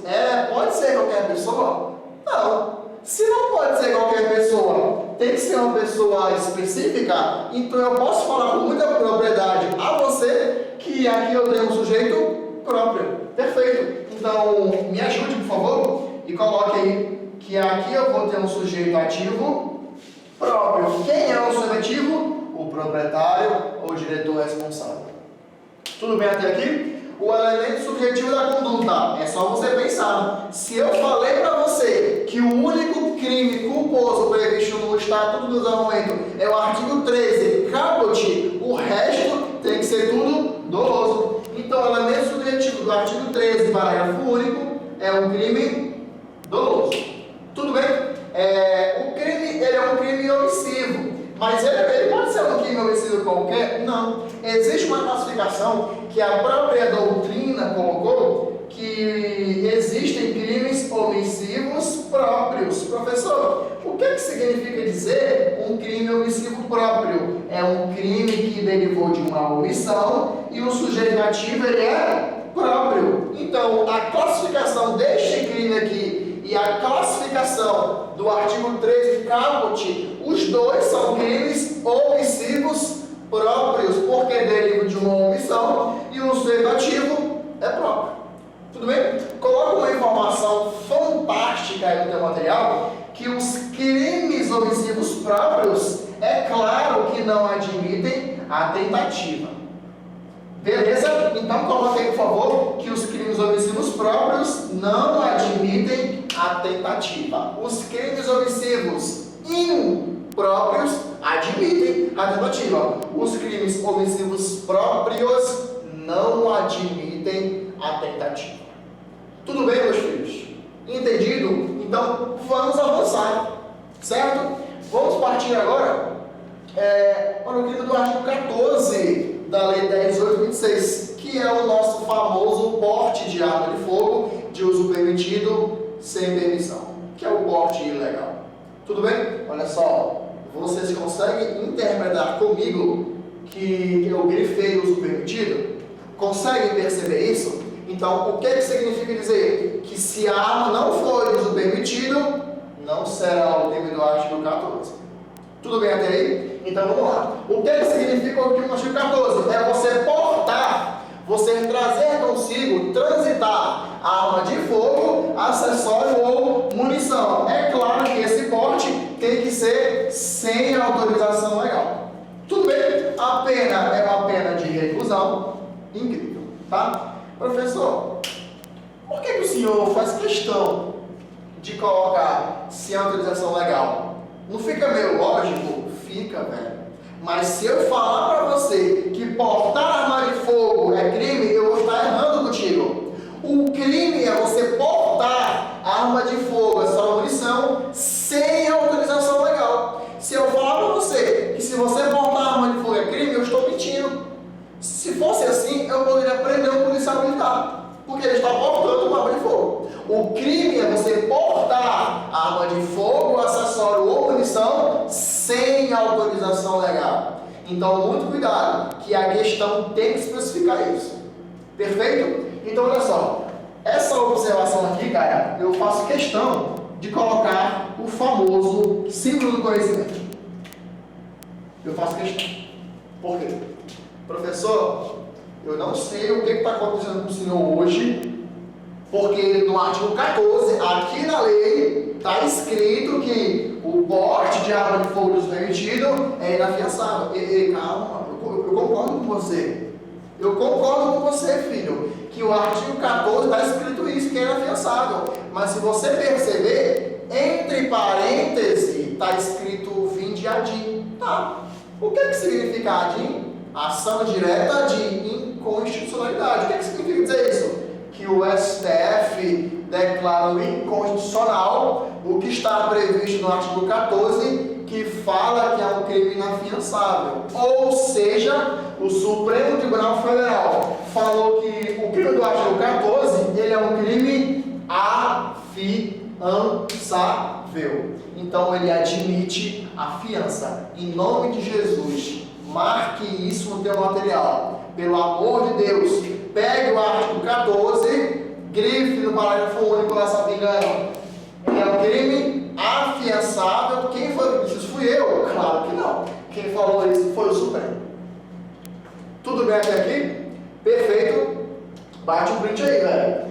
pode ser qualquer pessoa? Não. Se não pode ser qualquer pessoa, tem que ser uma pessoa específica, então eu posso falar com muita propriedade a você que aqui eu tenho um sujeito próprio. Perfeito. Então, me ajude, por favor, e coloque aí que aqui eu vou ter um sujeito ativo próprio. Quem é o sujeito ativo? O proprietário ou o diretor responsável. Tudo bem até aqui? O elemento subjetivo da conduta, é só você pensar. Se eu falei para você que o único crime culposo previsto no Estatuto do Desarmamento é o artigo 13, caput, o resto tem que ser tudo doloso. Então, o elemento subjetivo do artigo 13, parágrafo único, é um crime doloso. Tudo bem? homicídio qualquer? Não. Existe uma classificação que a própria doutrina colocou, que existem crimes omissivos próprios. Professor, o que significa dizer um crime omissivo próprio? É um crime que derivou de uma omissão e o sujeito ativo ele é próprio. Então, a classificação deste crime aqui e a classificação do artigo 13 caput, os dois são crimes omissivos próprios, porque derivam de uma omissão e o sujeito ativo é próprio. Tudo bem? Coloca uma informação fantástica aí no teu material, que os crimes omissivos próprios, é claro que não admitem a tentativa. Beleza? Então coloque aí, por favor, que os crimes omissivos próprios não admitem a tentativa. Os crimes omissivos impróprios admitem a tentativa. Os crimes omissivos próprios não admitem a tentativa. Tudo bem, meus filhos? Entendido? Então, vamos avançar, certo? Vamos partir agora para o crime do artigo 14 da Lei 10.826, que é o nosso famoso porte de arma de fogo de uso permitido sem permissão, que é o porte ilegal. Tudo bem? Olha só, vocês conseguem interpretar comigo que eu grifei o uso permitido? Conseguem perceber isso? Então, o que significa dizer? Que se a arma não for de uso permitido, não será o crime do artigo 14. Tudo bem até aí? Então vamos lá. O que significa o crime do artigo 14? É você portar, você trazer consigo, transitar arma de fogo, acessório ou munição. É claro que esse porte tem que ser sem autorização legal. Tudo bem? A pena é uma pena de reclusão. Incrível, tá? Professor, por que o senhor faz questão de colocar sem autorização legal? Não fica meio lógico? Fica, velho. Mas se eu falar para você que portar arma de fogo é crime, eu vou estar errando contigo. O crime é você portar arma de fogo, essa munição, sem autorização legal. Se eu falar para você que se você portar arma de fogo é crime, eu estou mentindo. Se fosse assim, eu poderia prender um policial militar, porque ele está portando uma arma de fogo. O crime é você portar arma de fogo, acessório ou munição sem autorização legal. Então, muito cuidado, que a questão tem que especificar isso. Perfeito? Então, olha só. Essa observação aqui, cara, eu faço questão de colocar o famoso símbolo do conhecimento. Eu faço questão. Por quê? Professor, eu não sei o que está acontecendo com o senhor hoje, porque no artigo 14, aqui na lei, está escrito que o porte de arma de fogo de uso permitido é inafiançável. Calma, eu concordo com você. Eu concordo com você, filho, que o artigo 14 está escrito isso, que é inafiançável. Mas se você perceber, entre parênteses, está escrito vinde adim. Tá. O que significa adim? Ação direta de inconstitucionalidade. O que significa dizer isso? Que o STF declara inconstitucional o que está previsto no artigo 14, que fala que é um crime inafiançável. Ou seja, o Supremo Tribunal Federal falou que o crime do artigo 14 ele é um crime afiançável. Então ele admite a fiança. Em nome de Jesus, marque isso no teu material. Pelo amor de Deus, pegue o artigo 14, grife no parágrafo único nessa engano. É um crime afiançável. Quem foi que disse isso? Fui eu? Claro que não. Quem falou isso foi o Supremo. Tudo bem até aqui? Perfeito. Bate um print aí, velho.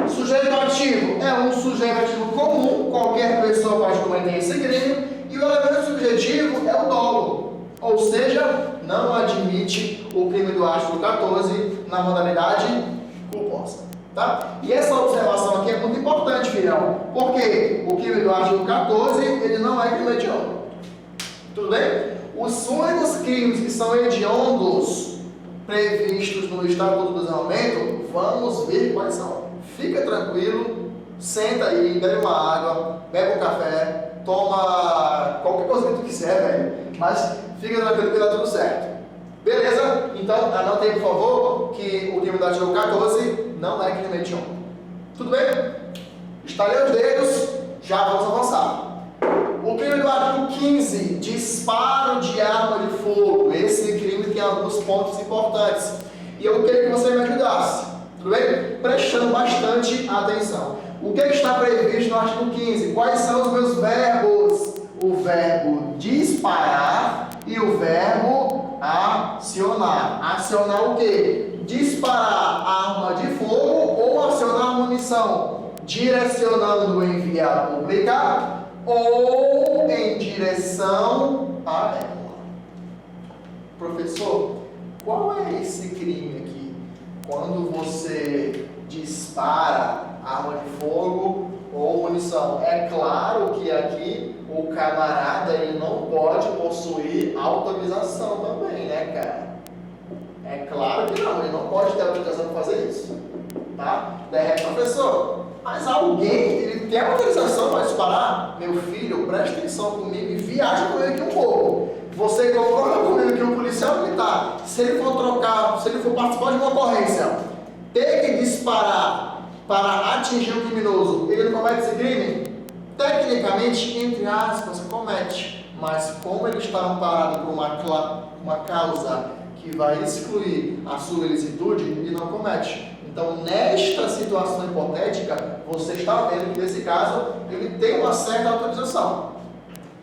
Sujeito ativo é um sujeito ativo comum. Qualquer pessoa pode cometer esse crime. E o elemento subjetivo é o dolo. Ou seja, não admite o crime do artigo 14 na modalidade culposa. Tá? E essa observação aqui é muito importante, filhão. Porque o crime do artigo 14 ele não é crime hediondo. Tudo bem? Os únicos crimes que são hediondos previstos no Estatuto do Desarmamento, vamos ver quais são. Fica tranquilo, senta aí, bebe uma água, bebe um café, toma qualquer coisa que tu quiser, velho. Mas fica tranquilo que dá tudo certo. Beleza? Então, anota aí, por favor, que o crime do artigo 14 não é crime hediondo. Tudo bem? Estalei os dedos, já vamos avançar. O crime do artigo 15, disparo de arma de fogo. Esse crime tem alguns pontos importantes. E eu queria que você me ajudasse. Tudo bem? Prestando bastante atenção. O que está previsto no artigo 15? Quais são os meus verbos? O verbo disparar e o verbo acionar. Acionar o quê? Disparar arma de fogo ou acionar munição? Direcionando em via pública ou em direção à arma. Professor, qual é esse crime aqui? Quando você dispara arma de fogo ou munição. É claro que aqui o camarada ele não pode possuir autorização também, né, cara? É claro que não, ele não pode ter autorização para fazer isso, tá? Daí, professor, mas alguém, ele tem autorização para disparar? Meu filho, presta atenção comigo e viaja comigo aqui um pouco. Você concorda comigo que um policial militar, se ele for trocar, se ele for participar de uma ocorrência, ter que disparar para atingir o criminoso, ele não comete esse crime? Tecnicamente, entre aspas, comete. Mas como ele está amparado por uma causa que vai excluir a sua ilicitude, ele não comete. Então, nesta situação hipotética, você está vendo que nesse caso, ele tem uma certa autorização.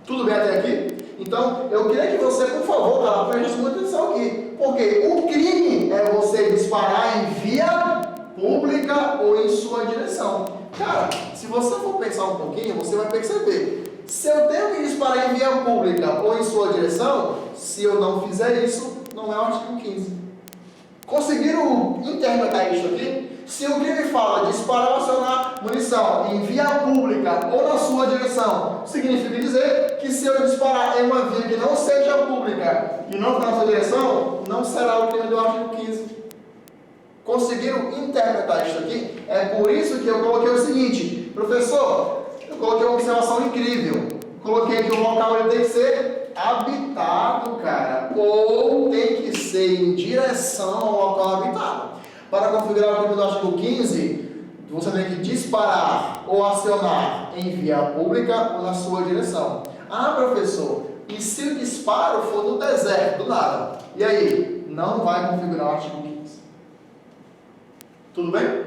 Tudo bem até aqui? Então, eu queria que você, por favor, cara, preste muita atenção aqui. Porque o crime é você disparar em via pública ou em sua direção. Cara, se você for pensar um pouquinho, você vai perceber. Se eu tenho que disparar em via pública ou em sua direção, se eu não fizer isso, não é o artigo 15. Conseguiram interpretar isso aqui? Se o crime fala disparar ou acionar munição em via pública ou na sua direção, significa dizer que se eu disparar em uma via que não seja pública e não está na sua direção, não será o crime do artigo 15. Conseguiram interpretar isso aqui? É por isso que eu coloquei o seguinte, professor, eu coloquei uma observação incrível. Coloquei que o local ele tem que ser habitado, cara, ou tem que ser em direção ao local habitado. Para configurar o crime do artigo 15, você tem que disparar ou acionar em via pública ou na sua direção. Ah, professor, e se o disparo for no deserto, do nada? E aí? Não vai configurar o artigo 15. Tudo bem?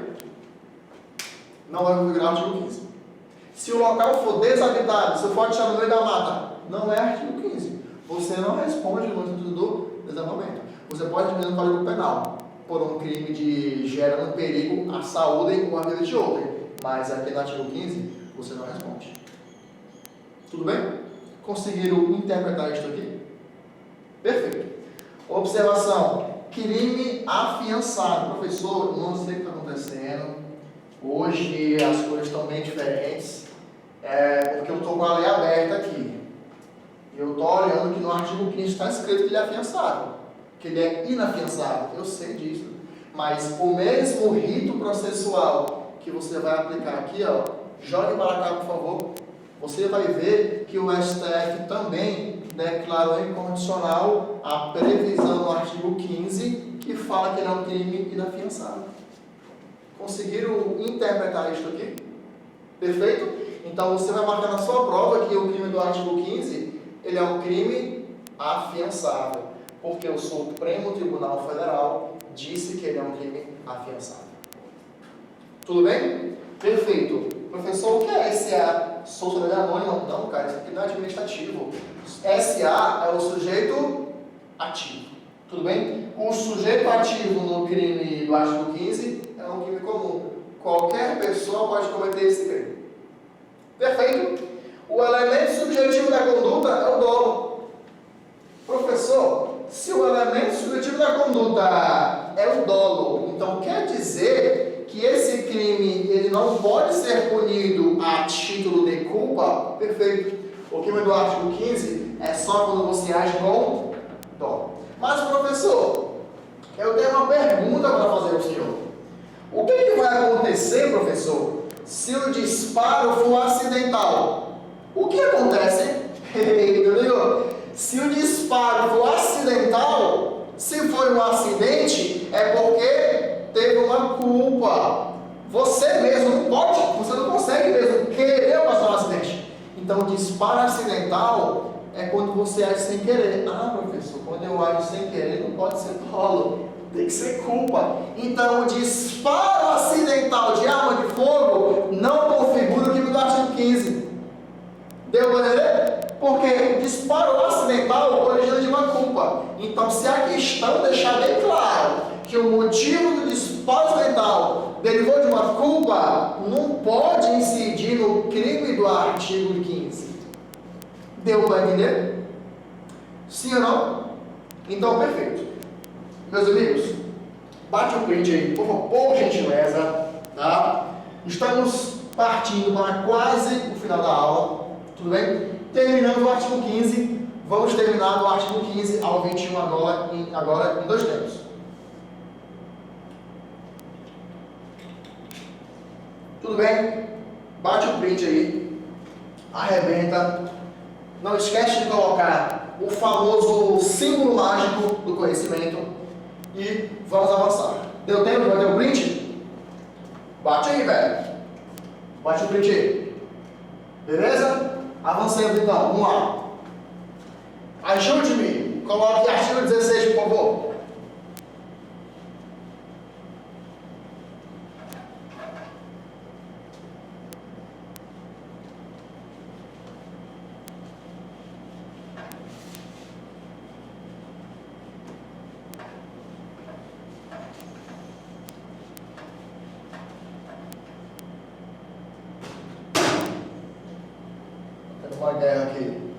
Não vai configurar o artigo 15. Se o local for desabitado, se for deixar no meio da mata, não é artigo 15. Você não responde no instituto do desarmamento. Você pode ir no Código Penal por um crime de gerando perigo à saúde ou à vida de outrem. Mas aqui no artigo 15, você não responde. Tudo bem? Conseguiram interpretar isso aqui? Perfeito. Observação. Crime afiançado. Professor, não sei o que está acontecendo. Hoje as coisas estão bem diferentes. Porque eu estou com a lei aberta aqui. Eu estou olhando que no artigo 15 está escrito que ele é afiançável. Que ele é inafiançável. Eu sei disso. Mas o mesmo rito processual que você vai aplicar aqui, ó, jogue para cá, por favor. Você vai ver que o STF também declarou incondicional a previsão no artigo 15 que fala que ele é um crime inafiançável. Conseguiram interpretar isso aqui? Perfeito? Então você vai marcar na sua prova que o crime do artigo 15 ele é um crime afiançável, porque o Supremo Tribunal Federal disse que ele é um crime afiançável. Tudo bem? Perfeito. Professor, o que é SA? Sou sociedade anônima? Não, cara, isso aqui não é administrativo. SA é o sujeito ativo. Tudo bem? O sujeito ativo no crime do artigo 15 é um crime comum. Qualquer pessoa pode cometer esse crime. Perfeito? O elemento subjetivo da conduta é o dolo. Professor, se o elemento subjetivo da conduta é o dolo, então quer dizer que esse crime ele não pode ser punido a título de culpa? Perfeito. O crime do artigo 15 é só quando você age com dolo. Mas, professor, eu tenho uma pergunta para fazer ao senhor. O que vai acontecer, professor, se o disparo for acidental? O que acontece? Se o disparo for acidental, Se foi um acidente, é porque teve uma culpa. Você mesmo não pode, você não consegue mesmo querer ocasionar um acidente. Então, disparo acidental é quando você age sem querer. Ah, professor, quando eu ajo sem querer não pode ser dolo, tem que ser culpa. Então, o disparo acidental de arma de fogo não configura o que do artigo 15. Deu para entender? Porque o disparo acidental origina de uma culpa. Então, se a questão deixar bem claro que o motivo do disparo acidental derivou de uma culpa, não pode incidir no crime do artigo 15. Deu para entender? Sim ou não? Então, perfeito. Meus amigos, bate o print aí, por gentileza, tá? Estamos partindo para quase o final da aula, tudo bem? Terminando o artigo 15, vamos terminar do artigo 15 ao 21 agora em 2 tempos. Tudo bem? Bate o print aí, arrebenta. Não esquece de colocar o famoso símbolo mágico do conhecimento e vamos avançar. Deu tempo de bater o print? Bate aí, velho. Bate o print aí. Beleza? Avancemos então, vamos lá. Ajude-me. Coloque artigo 16, por favor. Uma guerra aqui.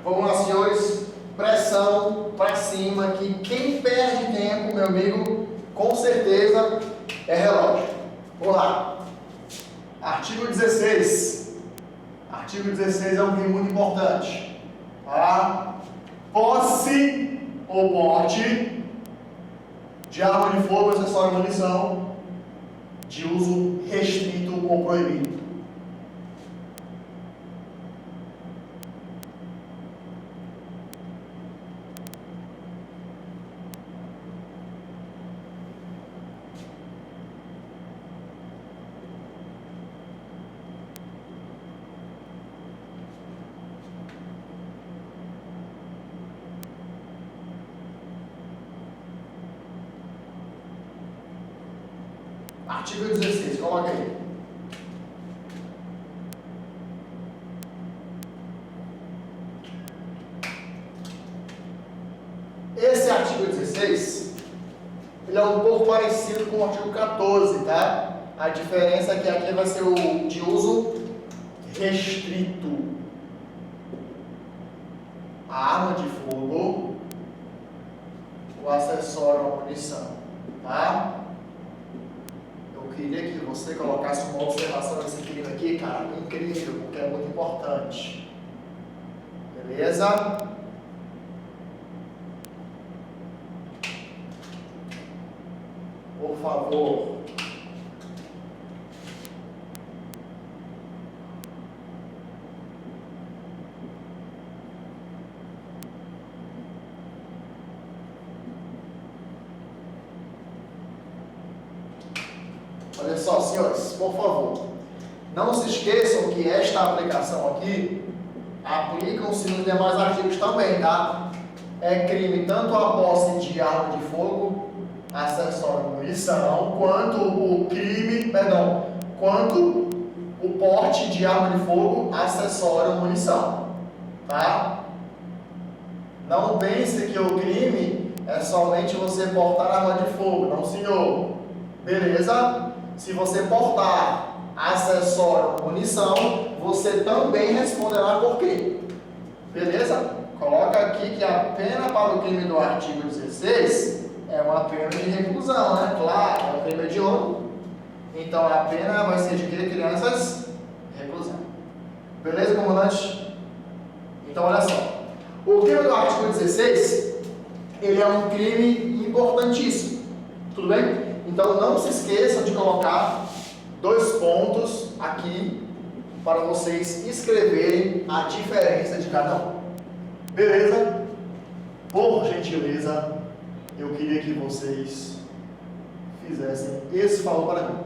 Vamos lá, senhores, pressão para cima, que quem perde tempo, meu amigo, com certeza é relógio. Vamos lá. Artigo 16. Artigo 16 é um item muito importante. Tá? Posse ou porte de arma de fogo, acessório e munição de uso restrito ou proibido. Artigo 16, coloca aí. Esse artigo 16, ele é um pouco parecido com o artigo 14, tá? A diferença é que aqui vai ser o de uso restrito. A arma de fogo, o acessório à munição, tá? Eu queria que você colocasse uma observação nesse crime aqui, cara, incrível, porque é muito importante. Beleza? Por favor. só, senhores, por favor, não se esqueçam que esta aplicação aqui aplicam-se nos demais artigos também, tá? É crime tanto a posse de arma de fogo, acessório de munição, quanto o porte de arma de fogo, acessório munição, tá? Não pense que o crime é somente você portar arma de fogo, não senhor. Beleza? Se você portar acessório munição, você também responderá por crime. Beleza? Coloca aqui que a pena para o crime do artigo 16 é uma pena de reclusão, né? Claro, é um crime hediondo. Então a pena vai ser de quê? Crianças? Reclusão. Beleza, comandante? Então olha só. O crime do artigo 16, ele é um crime importantíssimo. Tudo bem? Então não se esqueçam de colocar 2 pontos aqui para vocês escreverem a diferença de cada um. Beleza? Por gentileza, eu queria que vocês fizessem esse favor para mim.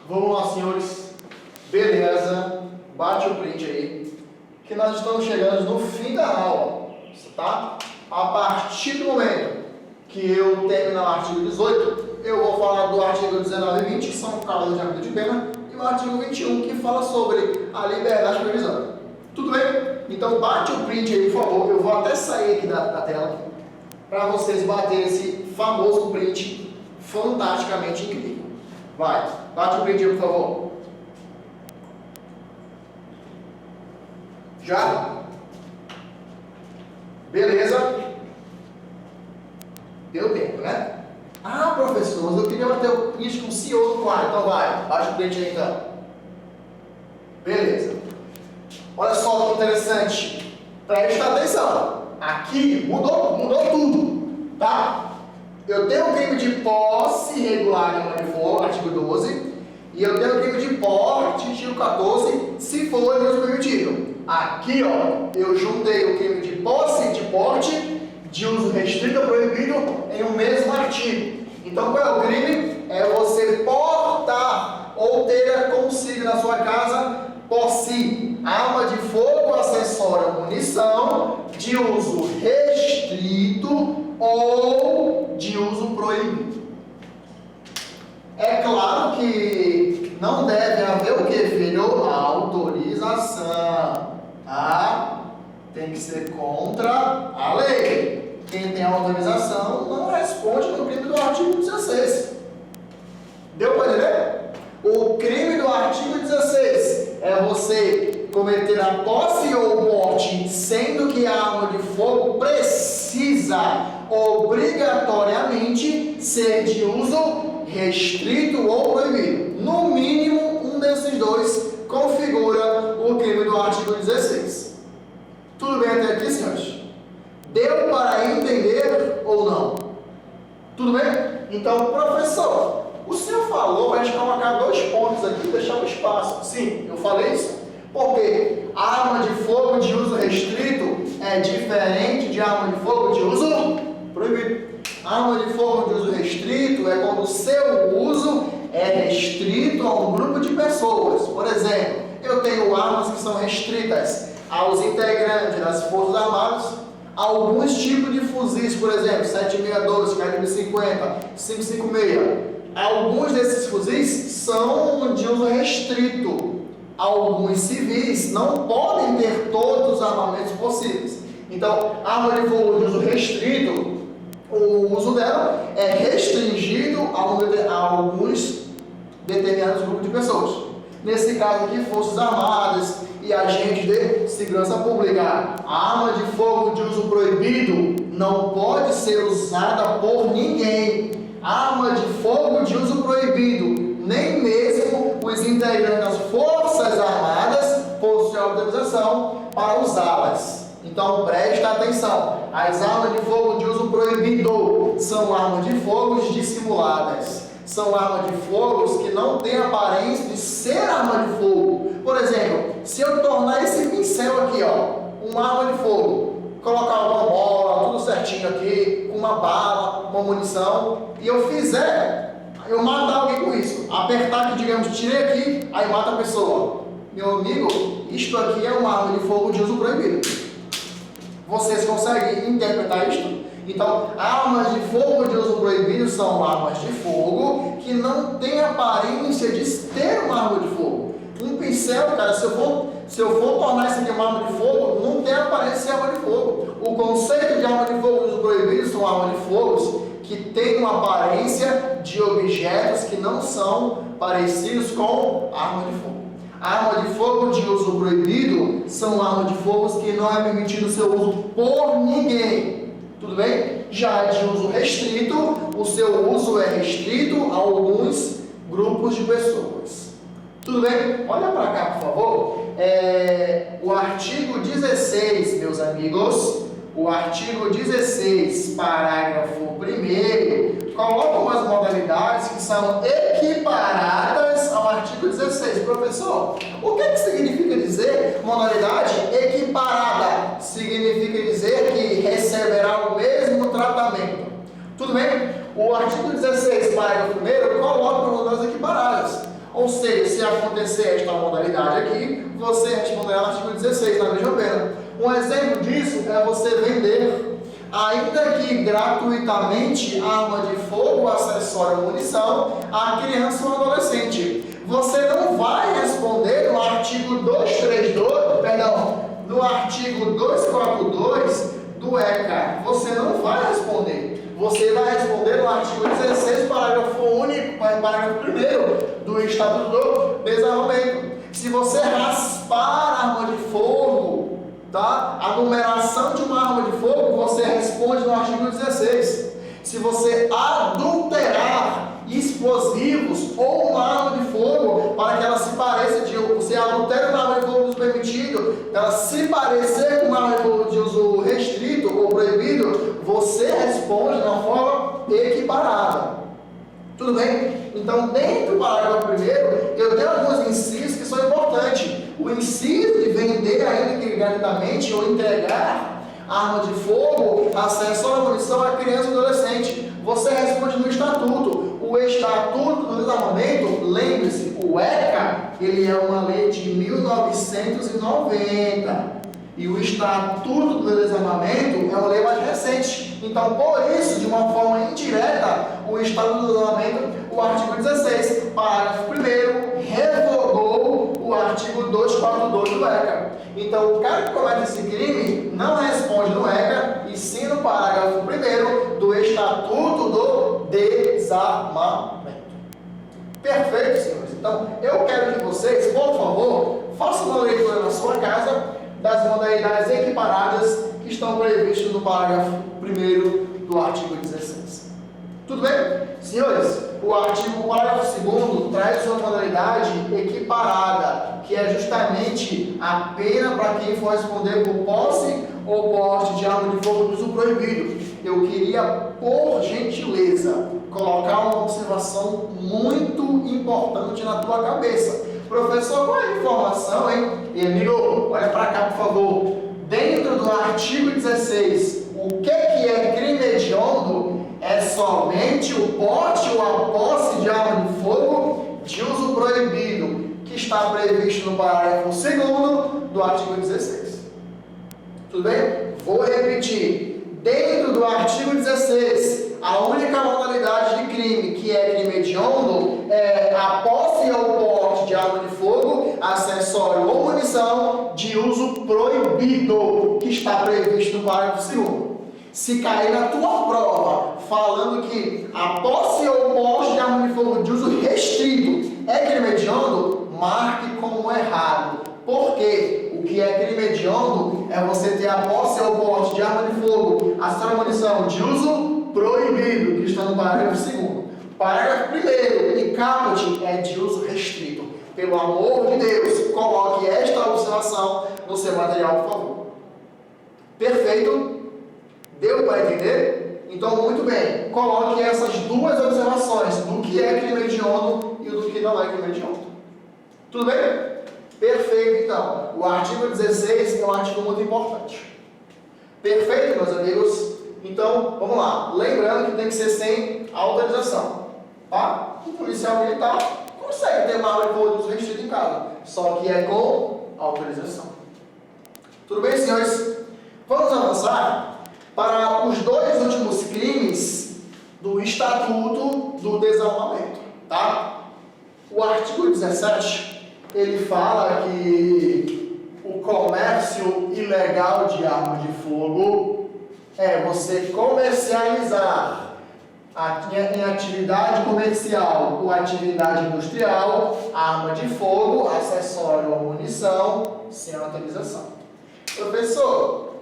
Vamos lá, senhores. Beleza. Bate o print aí. Que nós estamos chegando no fim da aula, tá? A partir do momento que eu terminar o artigo 18, eu vou falar do artigo 19 e 20, que são causas de aumento de pena, e o artigo 21, que fala sobre a liberdade provisória. Tudo bem? Então bate o print aí, por favor. Eu vou até sair aqui da tela para vocês baterem esse famoso print fantasticamente incrível. Vai, bate o print aí, por favor. Já? Beleza? Deu tempo, né? Ah, professor, mas eu queria bater o print com o CEO do quadro. Então vai, bate o print aí então. Beleza. Olha só que interessante. Presta atenção. Aqui mudou tudo, tá? Eu tenho o crime de posse irregular de arma de fogo, artigo 12, e eu tenho o crime de porte, artigo 14, se for de uso permitido. Aqui, ó, eu juntei o crime de posse e de porte, de uso restrito ou proibido, em um mesmo artigo. Então, qual é o crime? É você portar ou ter consigo na sua casa, posse, arma de fogo, acessória ou munição, de uso restrito ou de uso proibido. É claro que não deve haver o que, filho? Autorização, tá? Tem que ser contra a lei. Quem tem autorização não responde no crime do artigo 16. Deu para entender? O crime do artigo 16 é você cometer a posse ou porte, sendo que a arma de fogo precisa obrigatoriamente ser de uso restrito ou proibido. No mínimo, um desses dois configura o crime do artigo 16. Tudo bem até aqui, senhores? Deu para entender ou não? Tudo bem? Então, professor, o senhor falou para a gente colocar 2 pontos aqui e deixar um espaço. Sim, eu falei isso. Porque arma de fogo de uso restrito é diferente de arma de fogo de uso proibido. Arma de fogo de uso restrito é quando o seu uso é restrito a um grupo de pessoas. Por exemplo, eu tenho armas que são restritas aos integrantes das Forças Armadas, alguns tipos de fuzis, por exemplo, 7.62, calibre 50, 5.56. Alguns desses fuzis são de uso restrito. Alguns civis não podem ter todos os armamentos possíveis. Então, arma de fogo de uso restrito, o uso dela é restringido a alguns determinados grupos de pessoas. Nesse caso aqui, Forças Armadas e agentes de segurança pública. A arma de fogo de uso proibido não pode ser usada por ninguém. Arma de fogo de uso proibido, nem mesmo os integrantes das Forças Armadas possuem autorização para usá-las. Então presta atenção, as armas de fogo de uso proibido são armas de fogo dissimuladas. São armas de fogo que não têm aparência de ser arma de fogo. Por exemplo, se eu tornar esse pincel aqui, ó, uma arma de fogo, colocar uma bola, tudo certinho aqui, com uma bala, uma munição, e eu matar alguém com isso, apertar aqui, digamos, tirei aqui, aí mata a pessoa. Meu amigo, isto aqui é uma arma de fogo de uso proibido. Vocês conseguem interpretar isto? Então, armas de fogo de uso proibido são armas de fogo que não têm aparência de ter uma arma de fogo. Um pincel, cara, se eu for tornar isso aqui uma arma de fogo, não tem aparência de arma de fogo. O conceito de arma de fogo de uso proibido são armas de fogo que têm uma aparência de objetos que não são parecidos com arma de fogo. Arma de fogo de uso proibido são armas de fogo que não é permitido o seu uso por ninguém. Tudo bem? Já de uso restrito, o seu uso é restrito a alguns grupos de pessoas. Tudo bem? Olha para cá, por favor. O artigo 16, meus amigos, o artigo 16, parágrafo 1º, coloca umas modalidades que são equiparadas ao artigo 16. Professor, o que significa dizer modalidade equiparada? Significa dizer que receberá o mesmo tratamento. Tudo bem? O artigo 16, parágrafo 1º, coloca modalidades equiparadas. Ou seja, se acontecer esta modalidade aqui, você responderá no artigo 16 da mesma pena. Um exemplo disso é você vender, ainda que gratuitamente, arma de fogo, acessório ou munição a criança ou adolescente. Você não vai responder no artigo 232, no artigo 242 do ECA. Você não vai responder. Você vai responder no artigo 16, parágrafo único, parágrafo 1º do Estatuto do Desarmamento. Se você raspar a arma de fogo, tá? A numeração de uma arma de fogo, você responde no artigo 16. Se você adulterar explosivos ou uma arma de fogo para que ela se pareça de você adultera uma arma de fogo de uso permitido, ela se parecer com uma arma de fogo de uso restrito ou proibido, você responde de uma forma equiparada. Tudo bem? Então, dentro do parágrafo 1º, eu tenho alguns incisos que são importantes. O inciso de vender, ainda que gratuitamente, ou entregar arma de fogo, acessório à munição a criança e adolescente. Você responde no Estatuto. O Estatuto do Desarmamento, lembre-se, o ECA, ele é uma lei de 1990. E o Estatuto do Desarmamento é uma lei mais recente. Então, por isso, de uma forma indireta, o Estatuto do Desarmamento, o artigo 16, parágrafo 1º, revogou o artigo 242 do ECA. Então, o cara que comete esse crime não responde no ECA, e sim no parágrafo 1º do Estatuto do Desarmamento. Perfeito, senhores? Então, eu quero que vocês, por favor, façam uma leitura na sua casa das modalidades equiparadas que estão previstas no parágrafo 1º do artigo 16. Tudo bem? Senhores, o parágrafo 2º traz uma modalidade equiparada, que é justamente a pena para quem for responder por posse ou porte de arma de fogo de uso proibido. Eu queria, por gentileza, colocar uma observação muito importante na tua cabeça. Professor, qual é a informação, hein? E amigo, olha para cá, por favor. Dentro do artigo 16, o que é crime hediondo? É somente o porte ou a posse de arma de fogo de uso proibido, que está previsto no parágrafo 2º do artigo 16. Tudo bem? Vou repetir. Dentro do artigo 16, a única modalidade de crime que é crime hediondo é a posse ou porte de arma de fogo, acessório ou munição de uso proibido, que está previsto no parágrafo 2º. Se cair na tua prova falando que a posse ou porte de arma de fogo de uso restrito é crime hediondo, marque como errado. Por quê? O que é crime hediondo é você ter a posse ou porte de arma de fogo, acessório ou munição de uso proibido, que está no parágrafo 2º. Parágrafo 1º, e caput, é de uso restrito. Pelo amor de Deus, coloque esta observação no seu material, por favor. Perfeito? Deu para entender? Então, muito bem. Coloque essas duas observações do que é crime hediondo e do que não é crime hediondo. Tudo bem? Perfeito, então. O artigo 16 é um artigo muito importante. Perfeito, meus amigos? Então, vamos lá. Lembrando que tem que ser sem autorização. Tá? O policial militar consegue ter uma arma de fogo de uso restrito em casa, só que é com autorização. Tudo bem, senhores? Vamos avançar para os dois últimos crimes do Estatuto do Desarmamento. Tá? O artigo 17, ele fala que o comércio ilegal de arma de fogo é você comercializar em atividade comercial ou atividade industrial arma de fogo, acessório ou munição sem autorização. Professor,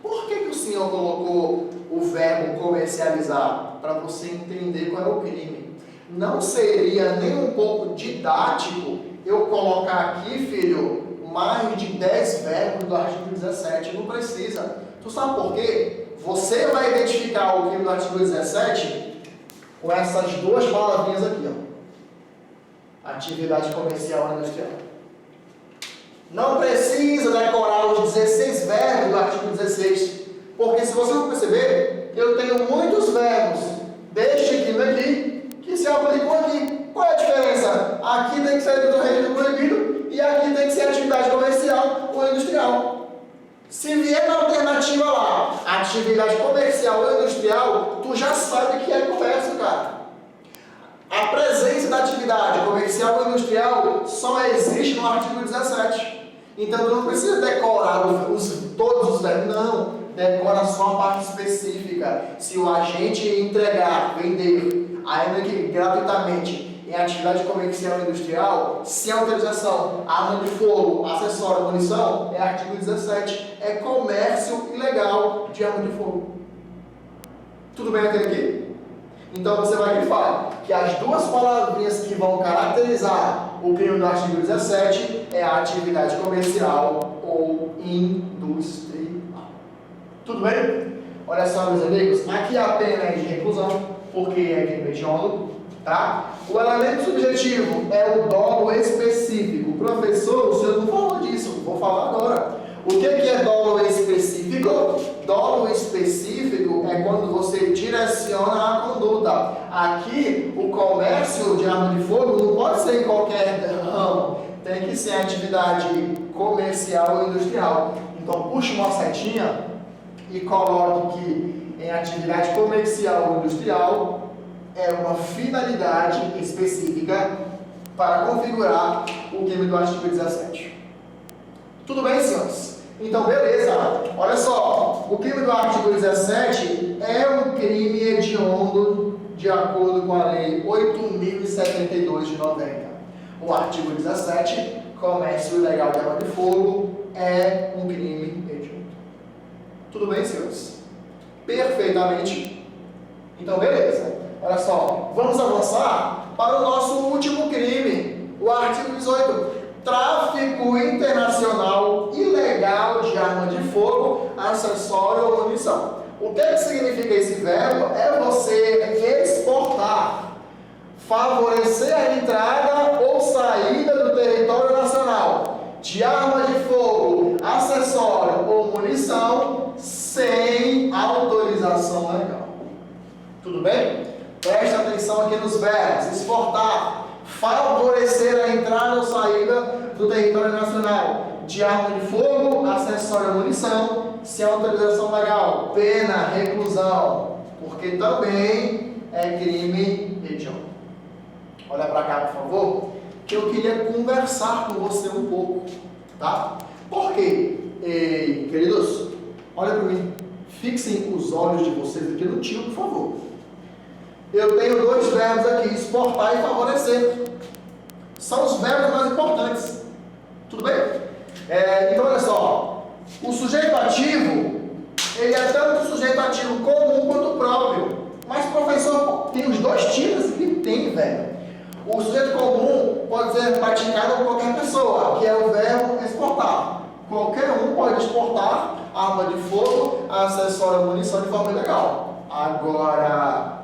por que o senhor colocou o verbo comercializar? Para você entender qual é o crime. Não seria nem um pouco didático eu colocar aqui, filho, mais de 10 verbos do artigo 17? Não precisa. Tu sabe por quê? Você vai identificar o crime do artigo 17 com essas duas palavrinhas aqui, ó. Atividade comercial e industrial. Não precisa decorar os 16 verbos do artigo 16, porque se você não perceber, eu tenho muitos verbos deste crime aqui que se aplicam aqui. Qual é a diferença? Aqui tem tem que ser dentro do regime proibido e aqui tem que ser atividade comercial ou industrial. Se vier na alternativa lá, atividade comercial ou industrial, tu já sabe que é comércio, cara. A presença da atividade comercial ou industrial só existe no artigo 17. Então tu não precisa decorar todos os verbos, não. Decora só a parte específica. Se o agente entregar, vender, ainda que gratuitamente, em atividade comercial ou industrial, sem autorização, arma de fogo, acessório, munição, é artigo 17. É comércio ilegal de arma de fogo. Tudo bem até aqui? Então você vai grifar que as duas palavrinhas que vão caracterizar o crime do artigo 17 é a atividade comercial ou industrial. Tudo bem? Olha só, meus amigos, aqui a pena é de reclusão, porque é crime hediondo, tá? O elemento subjetivo é o dolo específico. Professor, o senhor não falou disso, vou falar agora. O que é dolo específico? Dolo específico é quando você direciona a conduta. Aqui, o comércio de arma de fogo não pode ser em qualquer ramo. Tem que ser atividade comercial ou industrial. Então, puxa uma setinha e coloque que em atividade comercial ou industrial é uma finalidade específica para configurar o crime do artigo 17. Tudo bem, senhores? Então, beleza. Olha só, o crime do artigo 17 é um crime hediondo de acordo com a lei 8.072 de 90. O artigo 17, comércio ilegal de arma de fogo, é um crime hediondo. Tudo bem, senhores? Perfeitamente. Então, beleza. Olha só, vamos avançar para o nosso último crime, o artigo 18. Tráfico internacional ilegal de arma de fogo, acessório ou munição. O que significa esse verbo? É você exportar, favorecer a entrada ou saída do território nacional de arma de fogo, acessório ou munição sem autorização legal. Tudo bem? Preste atenção aqui nos verbos. Exportar, favorecer a entrada ou saída do território nacional de arma de fogo, acessório ou munição, sem autorização legal, pena, reclusão, porque também é crime hediondo. Olha para cá, por favor, que eu queria conversar com você um pouco, tá? Por quê? Ei, queridos, olha para mim, fixem os olhos de vocês aqui no tio, por favor. Eu tenho dois verbos aqui, exportar e favorecer. São os verbos mais importantes. Tudo bem? Então, olha só. O sujeito ativo, ele é tanto sujeito ativo comum quanto próprio. Mas, professor, tem os dois tipos que tem, velho. O sujeito comum pode ser praticado por qualquer pessoa, que é o verbo exportar. Qualquer um pode exportar arma de fogo, acessório, munição de forma ilegal. Agora,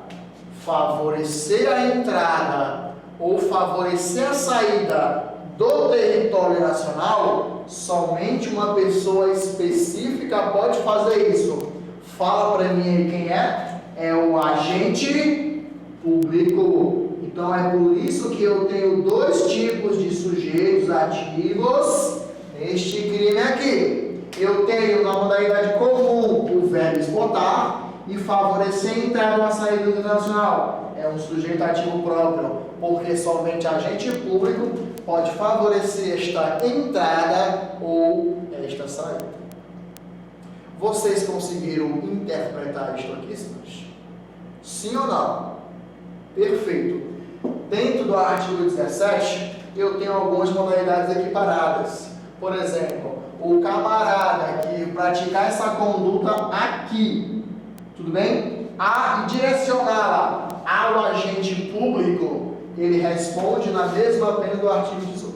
favorecer a entrada ou favorecer a saída do território nacional, somente uma pessoa específica pode fazer isso. Fala para mim aí quem é? É o agente público. Então é por isso que eu tenho dois tipos de sujeitos ativos neste crime aqui. Eu tenho na modalidade comum o verbo exportar e favorecer a entrada ou a saída do nacional. É um sujeito ativo próprio, porque somente agente público pode favorecer esta entrada ou esta saída. Vocês conseguiram interpretar isto aqui, senhores? Sim ou não? Perfeito. Dentro do artigo 17, eu tenho algumas modalidades equiparadas. Por exemplo, o camarada que praticar essa conduta aqui, tudo bem? E direcioná-la ao agente público, ele responde na mesma pena do artigo 18.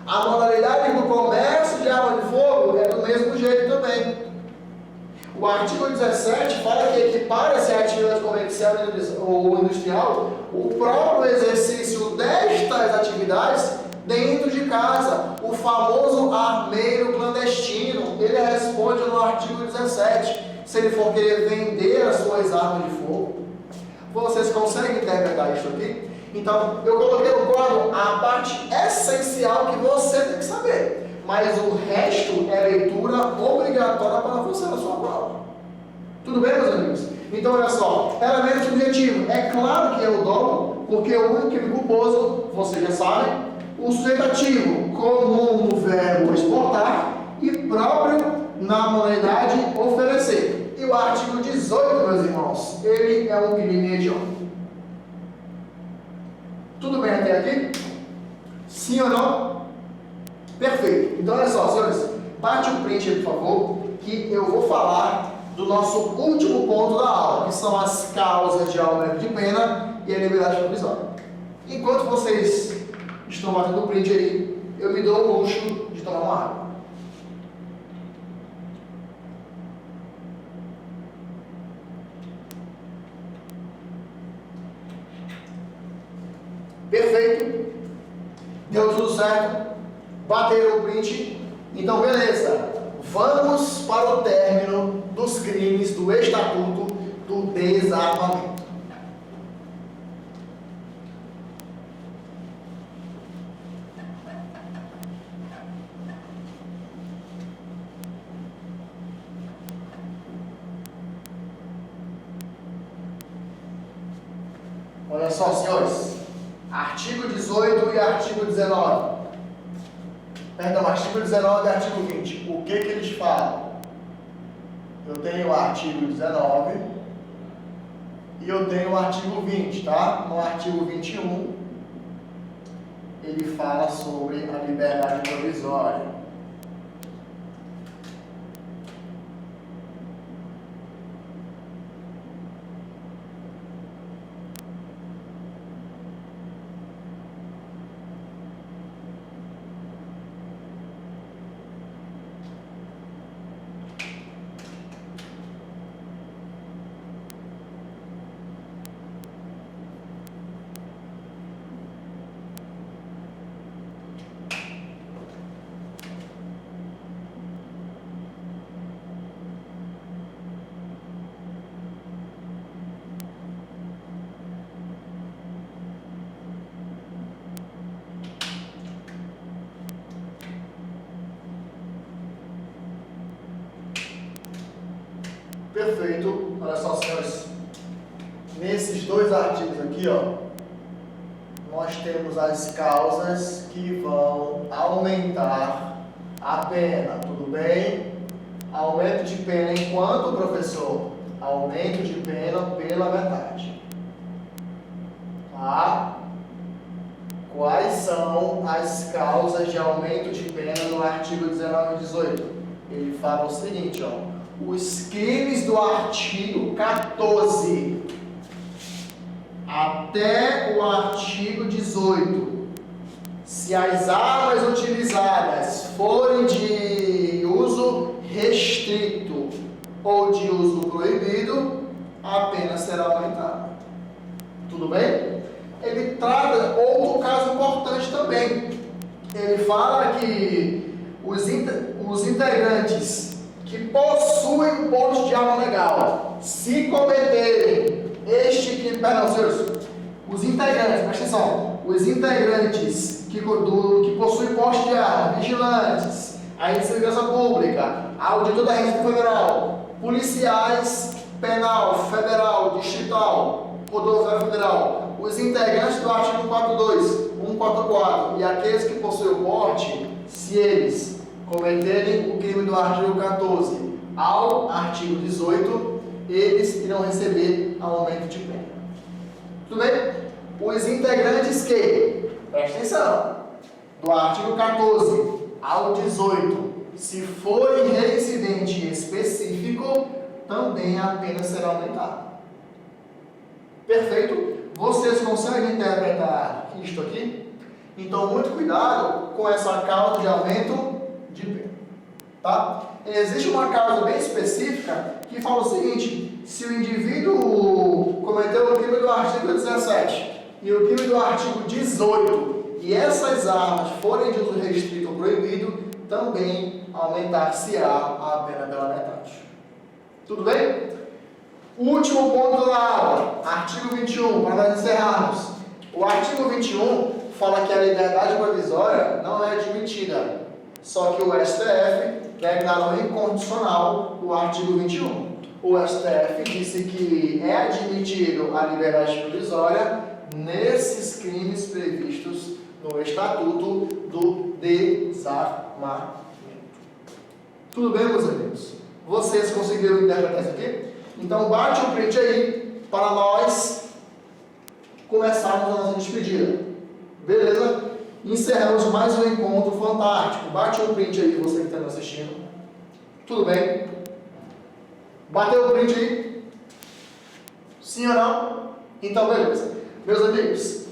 A modalidade do comércio de arma de fogo é do mesmo jeito também. O artigo 17 fala que equipara-se a atividade comercial ou industrial o próprio exercício destas atividades dentro de casa. O famoso armeiro clandestino, ele responde no artigo 17, se ele for querer vender as suas armas de fogo. Vocês conseguem interpretar isso aqui? Então, eu coloquei no quadro a parte essencial que você tem que saber. Mas o resto é leitura obrigatória para você na sua prova. Tudo bem, meus amigos? Então, olha só. Elemento subjetivo. É claro que é o dolo, porque o único e culposo, vocês já sabem. O sujeito ativo, comum no verbo exportar e próprio na modalidade oferecer. E o artigo 18, meus irmãos, ele é um crime hediondo. Tudo bem até aqui? Sim ou não? Perfeito. Então, olha só, senhores, bate o print aí, por favor, que eu vou falar do nosso último ponto da aula, que são as causas de aumento de pena e a liberdade provisória. Enquanto vocês estão batendo o print aí, eu me dou o luxo de tomar uma água. Perfeito. Deu tudo certo. Bateram o print. Então, beleza. Vamos para o término dos crimes do Estatuto do Desarmamento. Olha só, senhores. Artigo 18 e artigo 19. Perdão, artigo 19 e artigo 20. O que eles falam? Eu tenho o artigo 19 e eu tenho o artigo 20, tá? No artigo 21, ele fala sobre a liberdade provisória. Perfeito. Olha só, senhores. Nesses dois artigos aqui, ó, nós temos as causas que vão aumentar a pena. Tudo bem? Aumento de pena em quanto, professor? Aumento de pena pela metade. Tá? Quais são as causas de aumento de pena no artigo 19 e 18? Ele fala o seguinte, ó. Os crimes do artigo 14 até o artigo 18, se as armas utilizadas forem de uso restrito ou de uso proibido, a pena será aumentada. Tudo bem? Ele trata outro caso importante também. Ele fala que os integrantes que possuem um porte de arma legal, se cometerem este crime, perdão, senhores, os integrantes, presta atenção, os integrantes que possuem porte de arma, vigilantes, agentes de segurança pública, auditor da Receita Federal, policiais, penal, federal, distrital, rodoviário federal, os integrantes do artigo 142, 144 e aqueles que possuem o porte, se eles cometerem o crime do artigo 14 ao artigo 18, eles irão receber aumento de pena. Tudo bem? Os integrantes que, presta atenção, do artigo 14 ao 18, se forem reincidente específico, também a pena será aumentada. Perfeito? Vocês conseguem interpretar isto aqui? Então, muito cuidado com essa causa de aumento de pena, tá? Existe uma causa bem específica que fala o seguinte: se o indivíduo cometeu o crime do artigo 17 e o crime do artigo 18 e essas armas forem de uso restrito ou proibido, também aumentar-se-á a pena pela metade. Tudo bem? Último ponto da aula, artigo 21, para nós encerrarmos. O artigo 21 fala que a liberdade provisória não é admitida, só que o STF declarou inconstitucional o artigo 21. O STF disse que é admitido a liberdade provisória nesses crimes previstos no Estatuto do Desarmamento. Tudo bem, meus amigos? Vocês conseguiram interpretar isso aqui? Então bate o print aí para nós começarmos a nossa despedida. Beleza? Encerramos mais um encontro fantástico. Bate o print aí, você que está me assistindo. Tudo bem? Bateu o print aí? Sim ou não? Então, beleza. Meus amigos,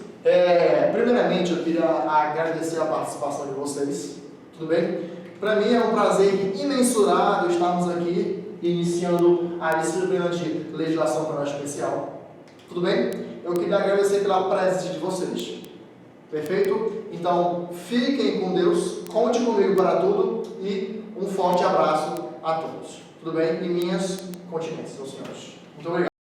primeiramente eu queria agradecer a participação de vocês. Tudo bem? Para mim é um prazer imensurável estarmos aqui iniciando a disciplina de legislação penal especial. Tudo bem? Eu queria agradecer pela presença de vocês. Perfeito? Então, fiquem com Deus, conte comigo para tudo e um forte abraço a todos. Tudo bem? E minhas continências, senhores. Muito obrigado.